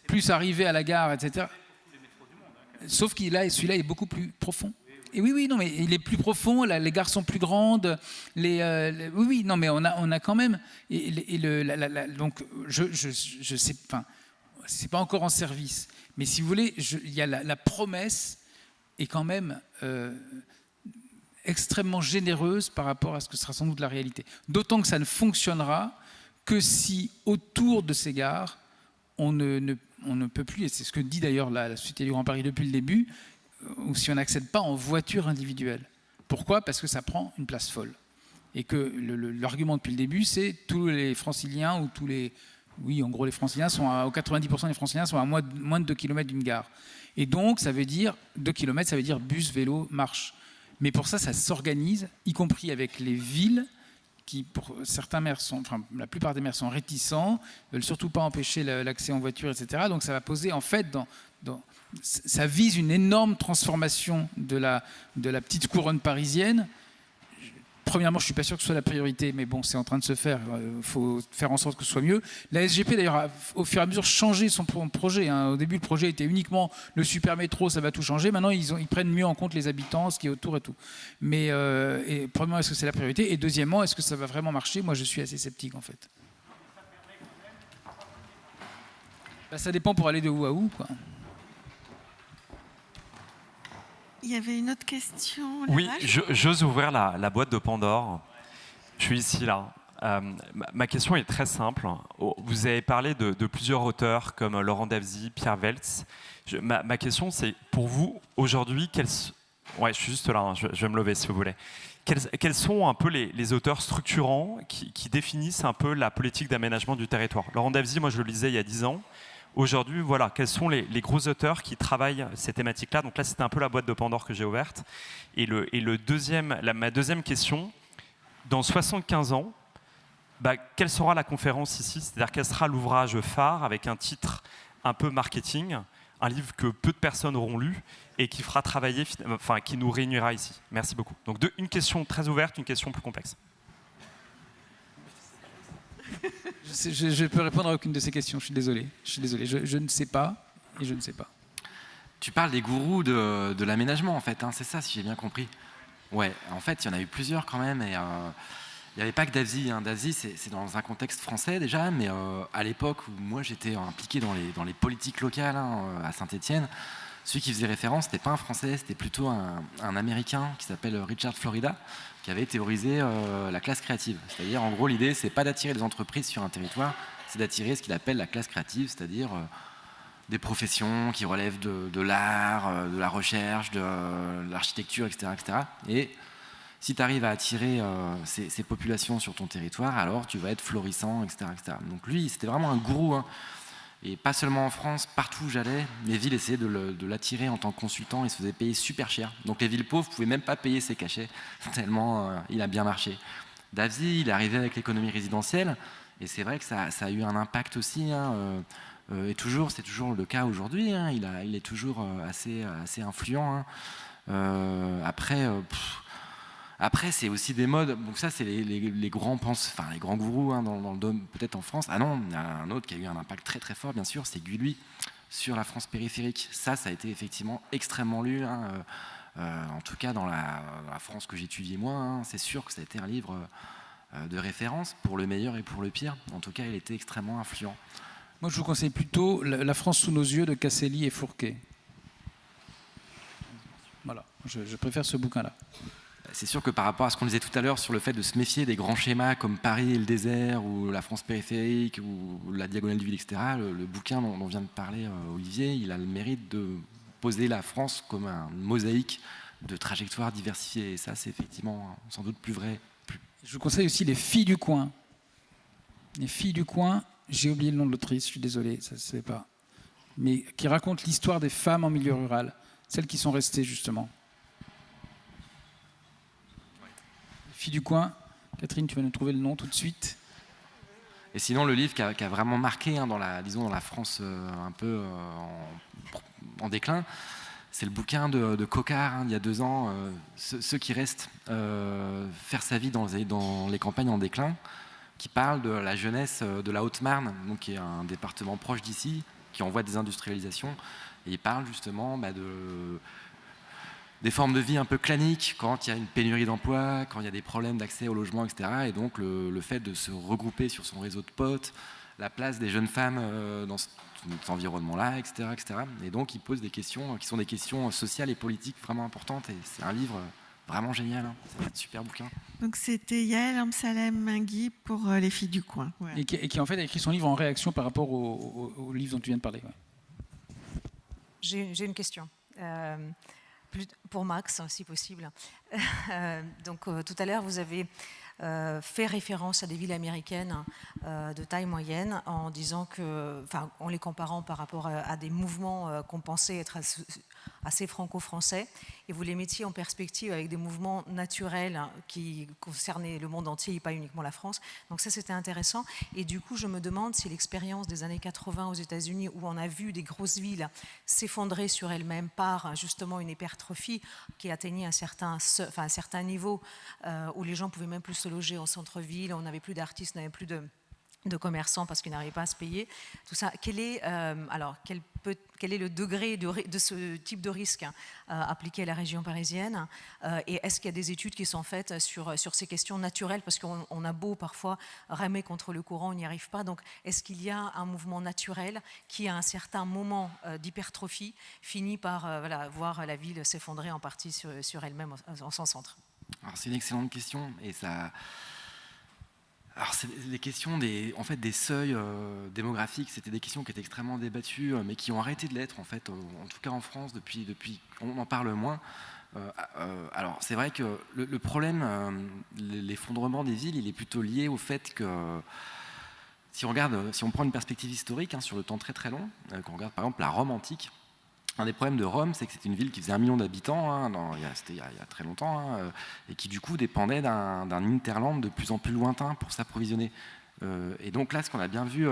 [SPEAKER 2] Plus arriver à la gare, etc. Sauf que celui-là est beaucoup plus profond. Et oui, non, mais il est plus profond, les gares sont plus grandes, oui, non, mais on a quand même... donc, je sais, c'est pas encore en service, mais si vous voulez, il y a la promesse est quand même extrêmement généreuse par rapport à ce que sera sans doute la réalité. D'autant que ça ne fonctionnera que si autour de ces gares, on ne peut plus, et c'est ce que dit d'ailleurs la Société du Grand Paris depuis le début, ou si on n'accède pas en voiture individuelle. Pourquoi ? Parce que ça prend une place folle. Et que l'argument depuis le début, c'est tous les franciliens ou tous les... Oui, en gros, les franciliens sont 90% des franciliens sont à moins de 2 km d'une gare. Et donc, ça veut dire 2 km, ça veut dire bus, vélo, marche. Mais pour ça s'organise, y compris avec les villes, qui, pour certains maires la plupart des maires sont réticents, ne veulent surtout pas empêcher l'accès en voiture, etc. Donc, ça va poser, en fait, ça vise une énorme transformation de la petite couronne parisienne. Premièrement, je ne suis pas sûr que ce soit la priorité, mais bon, c'est en train de se faire. Il faut faire en sorte que ce soit mieux. La SGP, d'ailleurs, a au fur et à mesure changé son projet. Au début, le projet était uniquement le super métro, ça va tout changer. Maintenant, ils prennent mieux en compte les habitants, ce qui est autour et tout. Mais premièrement, est-ce que c'est la priorité ? Et deuxièmement, est-ce que ça va vraiment marcher ? Moi, je suis assez sceptique, en fait. Ça dépend pour aller de où à où, quoi.
[SPEAKER 1] Il y avait une autre question.
[SPEAKER 7] Oui, j'ose ouvrir la boîte de Pandore. Je suis ici, là. Ma question est très simple. Vous avez parlé de plusieurs auteurs comme Laurent Davezy, Pierre Weltz. Ma question, c'est pour vous, aujourd'hui, ouais, je suis juste là, hein, je vais me lever si vous voulez. Quels sont un peu les auteurs structurants qui définissent un peu la politique d'aménagement du territoire? Laurent Davezy, moi je le lisais il y a 10 ans. Aujourd'hui, voilà, quels sont les gros auteurs qui travaillent ces thématiques-là? Donc là, c'était un peu la boîte de Pandore que j'ai ouverte. Et ma deuxième question, dans 75 ans, quelle sera la conférence ici? C'est-à-dire quel sera l'ouvrage phare avec un titre un peu marketing, un livre que peu de personnes auront lu et qui fera travailler, enfin qui nous réunira ici? Merci beaucoup. Donc une question très ouverte, une question plus complexe.
[SPEAKER 2] Je peux répondre à aucune de ces questions, je suis désolé. Je ne sais pas et je ne sais pas.
[SPEAKER 3] Tu parles des gourous de l'aménagement en fait, hein, c'est ça si j'ai bien compris. Ouais, en fait il y en a eu plusieurs quand même et il n'y avait pas que Davezy. Hein. Davezy c'est dans un contexte français déjà, mais à l'époque où moi j'étais impliqué dans les politiques locales à Saint-Étienne, celui qui faisait référence c'était pas un Français, c'était plutôt un Américain qui s'appelle Richard Florida, qui avait théorisé la classe créative. C'est-à-dire, en gros, l'idée, c'est pas d'attirer des entreprises sur un territoire, c'est d'attirer ce qu'il appelle la classe créative, c'est-à-dire des professions qui relèvent de l'art, de la recherche, de l'architecture, etc., etc. Et si tu arrives à attirer ces populations sur ton territoire, alors tu vas être florissant, etc., etc. Donc lui, c'était vraiment un gourou. Hein. Et pas seulement en France, partout où j'allais, les villes essayaient de l'attirer en tant que consultant, il se faisait payer super cher. Donc les villes pauvres ne pouvaient même pas payer ses cachets, tellement il a bien marché. Davezy, il est arrivé avec l'économie résidentielle, et c'est vrai que ça a eu un impact aussi, hein, et c'est toujours le cas aujourd'hui, hein, il est toujours assez influent. Hein. Après, c'est aussi des modes. Donc ça, c'est les grands les grands gourous hein, dans le domaine, peut-être en France. Ah non, il y en a un autre qui a eu un impact très très fort, bien sûr, c'est Guy Lui sur la France périphérique. Ça a été effectivement extrêmement lu. Hein, en tout cas, dans la France que j'étudiais moi, hein, c'est sûr que ça a été un livre de référence pour le meilleur et pour le pire. En tout cas, il était extrêmement influent.
[SPEAKER 2] Moi, je vous conseille plutôt La France sous nos yeux de Casselli et Fourquet. Voilà, je préfère ce bouquin-là.
[SPEAKER 3] C'est sûr que par rapport à ce qu'on disait tout à l'heure sur le fait de se méfier des grands schémas comme Paris et le désert ou la France périphérique ou la diagonale du vide, etc., le bouquin dont vient de parler Olivier, il a le mérite de poser la France comme un mosaïque de trajectoires diversifiées. Et ça, c'est effectivement sans doute plus vrai.
[SPEAKER 2] Je vous conseille aussi Les Filles du coin. Les Filles du coin, j'ai oublié le nom de l'autrice, je suis désolé, ça ne se fait pas. Mais qui raconte l'histoire des femmes en milieu rural, celles qui sont restées justement. Filles du coin. Catherine, tu vas nous trouver le nom tout de suite.
[SPEAKER 3] Et sinon, le livre qui a vraiment marqué hein, dans la France un peu en déclin, c'est le bouquin de Coquart, hein, il y a 2 ans, Ceux qui restent faire sa vie dans les campagnes en déclin, qui parle de la jeunesse de la Haute-Marne, donc qui est un département proche d'ici, qui envoie des industrialisations. Et il parle justement des formes de vie un peu claniques quand il y a une pénurie d'emploi, quand il y a des problèmes d'accès au logement, etc. Et donc le fait de se regrouper sur son réseau de potes, la place des jeunes femmes dans cet environnement-là, etc., etc. Et donc il pose des questions qui sont des questions sociales et politiques vraiment importantes. Et c'est un livre vraiment génial, hein. C'est un super bouquin.
[SPEAKER 1] Donc c'était Yael Amsalem-Mingui pour Les Filles du coin. Ouais.
[SPEAKER 2] Et qui en fait a écrit son livre en réaction par rapport au livre dont tu viens de parler. Ouais.
[SPEAKER 8] J'ai une question. Pour Max, si possible. Donc, tout à l'heure, vous avez fait référence à des villes américaines de taille moyenne en disant en les comparant par rapport à des mouvements qu'on pensait être assez franco-français, et vous les mettiez en perspective avec des mouvements naturels qui concernaient le monde entier et pas uniquement la France. Donc ça, c'était intéressant. Et du coup, je me demande si l'expérience des années 80 aux États-Unis, où on a vu des grosses villes s'effondrer sur elles-mêmes par justement une hypertrophie qui atteignait un certain niveau, où les gens pouvaient même plus se loger en centre-ville, on n'avait plus d'artistes, on n'avait plus de commerçants parce qu'ils n'arrivaient pas à se payer. Tout ça, quel est le degré de ce type de risque appliqué à la région parisienne, et est-ce qu'il y a des études qui sont faites sur ces questions naturelles, parce qu'on a beau parfois ramer contre le courant, on n'y arrive pas. Donc est-ce qu'il y a un mouvement naturel qui à un certain moment d'hypertrophie finit par voir la ville s'effondrer en partie sur elle-même en son centre?
[SPEAKER 3] Alors c'est une excellente question, et ça... Alors, les questions des seuils démographiques, c'était des questions qui étaient extrêmement débattues, mais qui ont arrêté de l'être, en fait, en tout cas en France, depuis on en parle moins. Alors, c'est vrai que le problème, l'effondrement des villes, il est plutôt lié au fait que, si on prend une perspective historique, sur le temps très très long, qu'on regarde par exemple la Rome antique, un des problèmes de Rome, c'est que c'était une ville qui faisait 1 million d'habitants, c'était il y a très longtemps, et qui du coup dépendait d'un hinterland de plus en plus lointain pour s'approvisionner. Et donc là, ce qu'on a bien vu,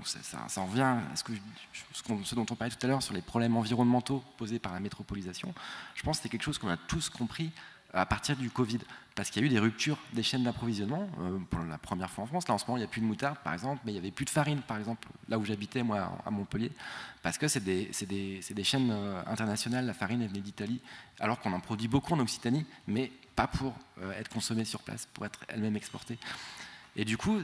[SPEAKER 3] ça en revient à ce dont on parlait tout à l'heure sur les problèmes environnementaux posés par la métropolisation. Je pense que c'est quelque chose qu'on a tous compris à partir du Covid, parce qu'il y a eu des ruptures des chaînes d'approvisionnement, pour la première fois en France. Là, en ce moment, il n'y a plus de moutarde, par exemple, mais il n'y avait plus de farine, par exemple, là où j'habitais, moi, à Montpellier, parce que c'est des chaînes internationales. La farine, elle venait d'Italie, alors qu'on en produit beaucoup en Occitanie, mais pas pour être consommée sur place, pour être elle-même exportée. Et du coup,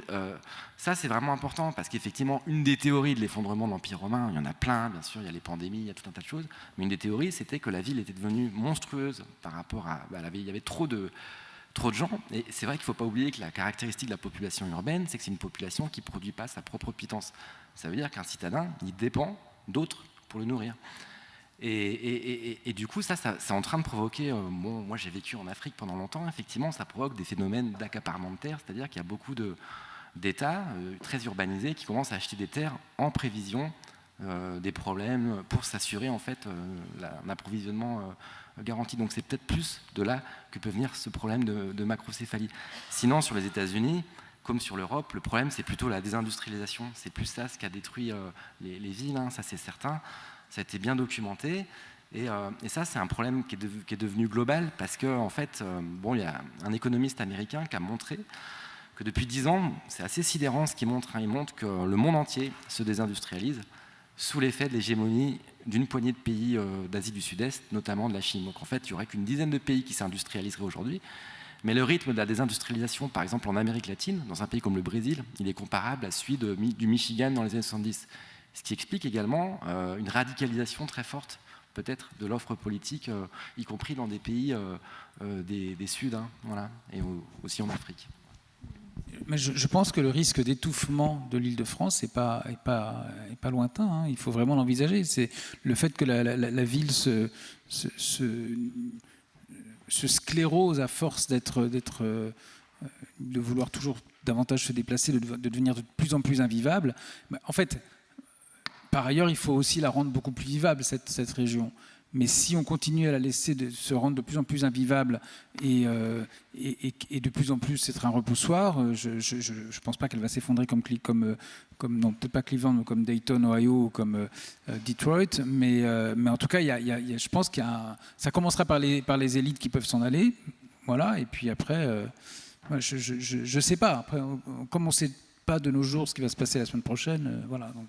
[SPEAKER 3] ça c'est vraiment important, parce qu'effectivement, une des théories de l'effondrement de l'Empire romain, il y en a plein, bien sûr, il y a les pandémies, il y a tout un tas de choses, mais une des théories, c'était que la ville était devenue monstrueuse par rapport à... il y avait trop de gens, et c'est vrai qu'il ne faut pas oublier que la caractéristique de la population urbaine, c'est que c'est une population qui ne produit pas sa propre pitance. Ça veut dire qu'un citadin, il dépend d'autres pour le nourrir. Et du coup, ça c'est en train de provoquer... moi, j'ai vécu en Afrique pendant longtemps. Effectivement, ça provoque des phénomènes d'accaparement de terres, c'est-à-dire qu'il y a beaucoup d'États très urbanisés qui commencent à acheter des terres en prévision des problèmes pour s'assurer en fait un approvisionnement garanti. Donc c'est peut-être plus de là que peut venir ce problème de macrocéphalie. Sinon, sur les États-Unis, comme sur l'Europe, le problème c'est plutôt la désindustrialisation. C'est plus ça ce qui a détruit les villes, ça c'est certain. Ça a été bien documenté, et ça c'est un problème qui est devenu global, parce que en fait, il y a un économiste américain qui a montré que depuis 10 ans, c'est assez sidérant ce qu'il montre. Il montre que le monde entier se désindustrialise sous l'effet de l'hégémonie d'une poignée de pays d'Asie du Sud-Est, notamment de la Chine. Donc en fait, il n'y aurait qu'une dizaine de pays qui s'industrialiseraient aujourd'hui, mais le rythme de la désindustrialisation, par exemple en Amérique latine, dans un pays comme le Brésil, il est comparable à celui du Michigan dans les années 70. Ce qui explique également une radicalisation très forte, peut-être, de l'offre politique, y compris dans des pays des Suds, et aussi en Afrique.
[SPEAKER 2] Mais je pense que le risque d'étouffement de l'Île-de-France n'est pas lointain. Il faut vraiment l'envisager. C'est le fait que la ville se sclérose à force de vouloir toujours davantage se déplacer, de devenir de plus en plus invivable. En fait, par ailleurs, il faut aussi la rendre beaucoup plus vivable, cette région. Mais si on continue à la laisser se rendre de plus en plus invivable et de plus en plus être un repoussoir, je ne pense pas qu'elle va s'effondrer comme non, peut-être pas Cleveland, mais comme Dayton, Ohio, ou comme Detroit. Mais en tout cas, je pense ça commencera par les élites qui peuvent s'en aller. Voilà, et puis après, je ne sais pas. Après, comme on ne sait pas de nos jours ce qui va se passer la semaine prochaine, voilà. Donc.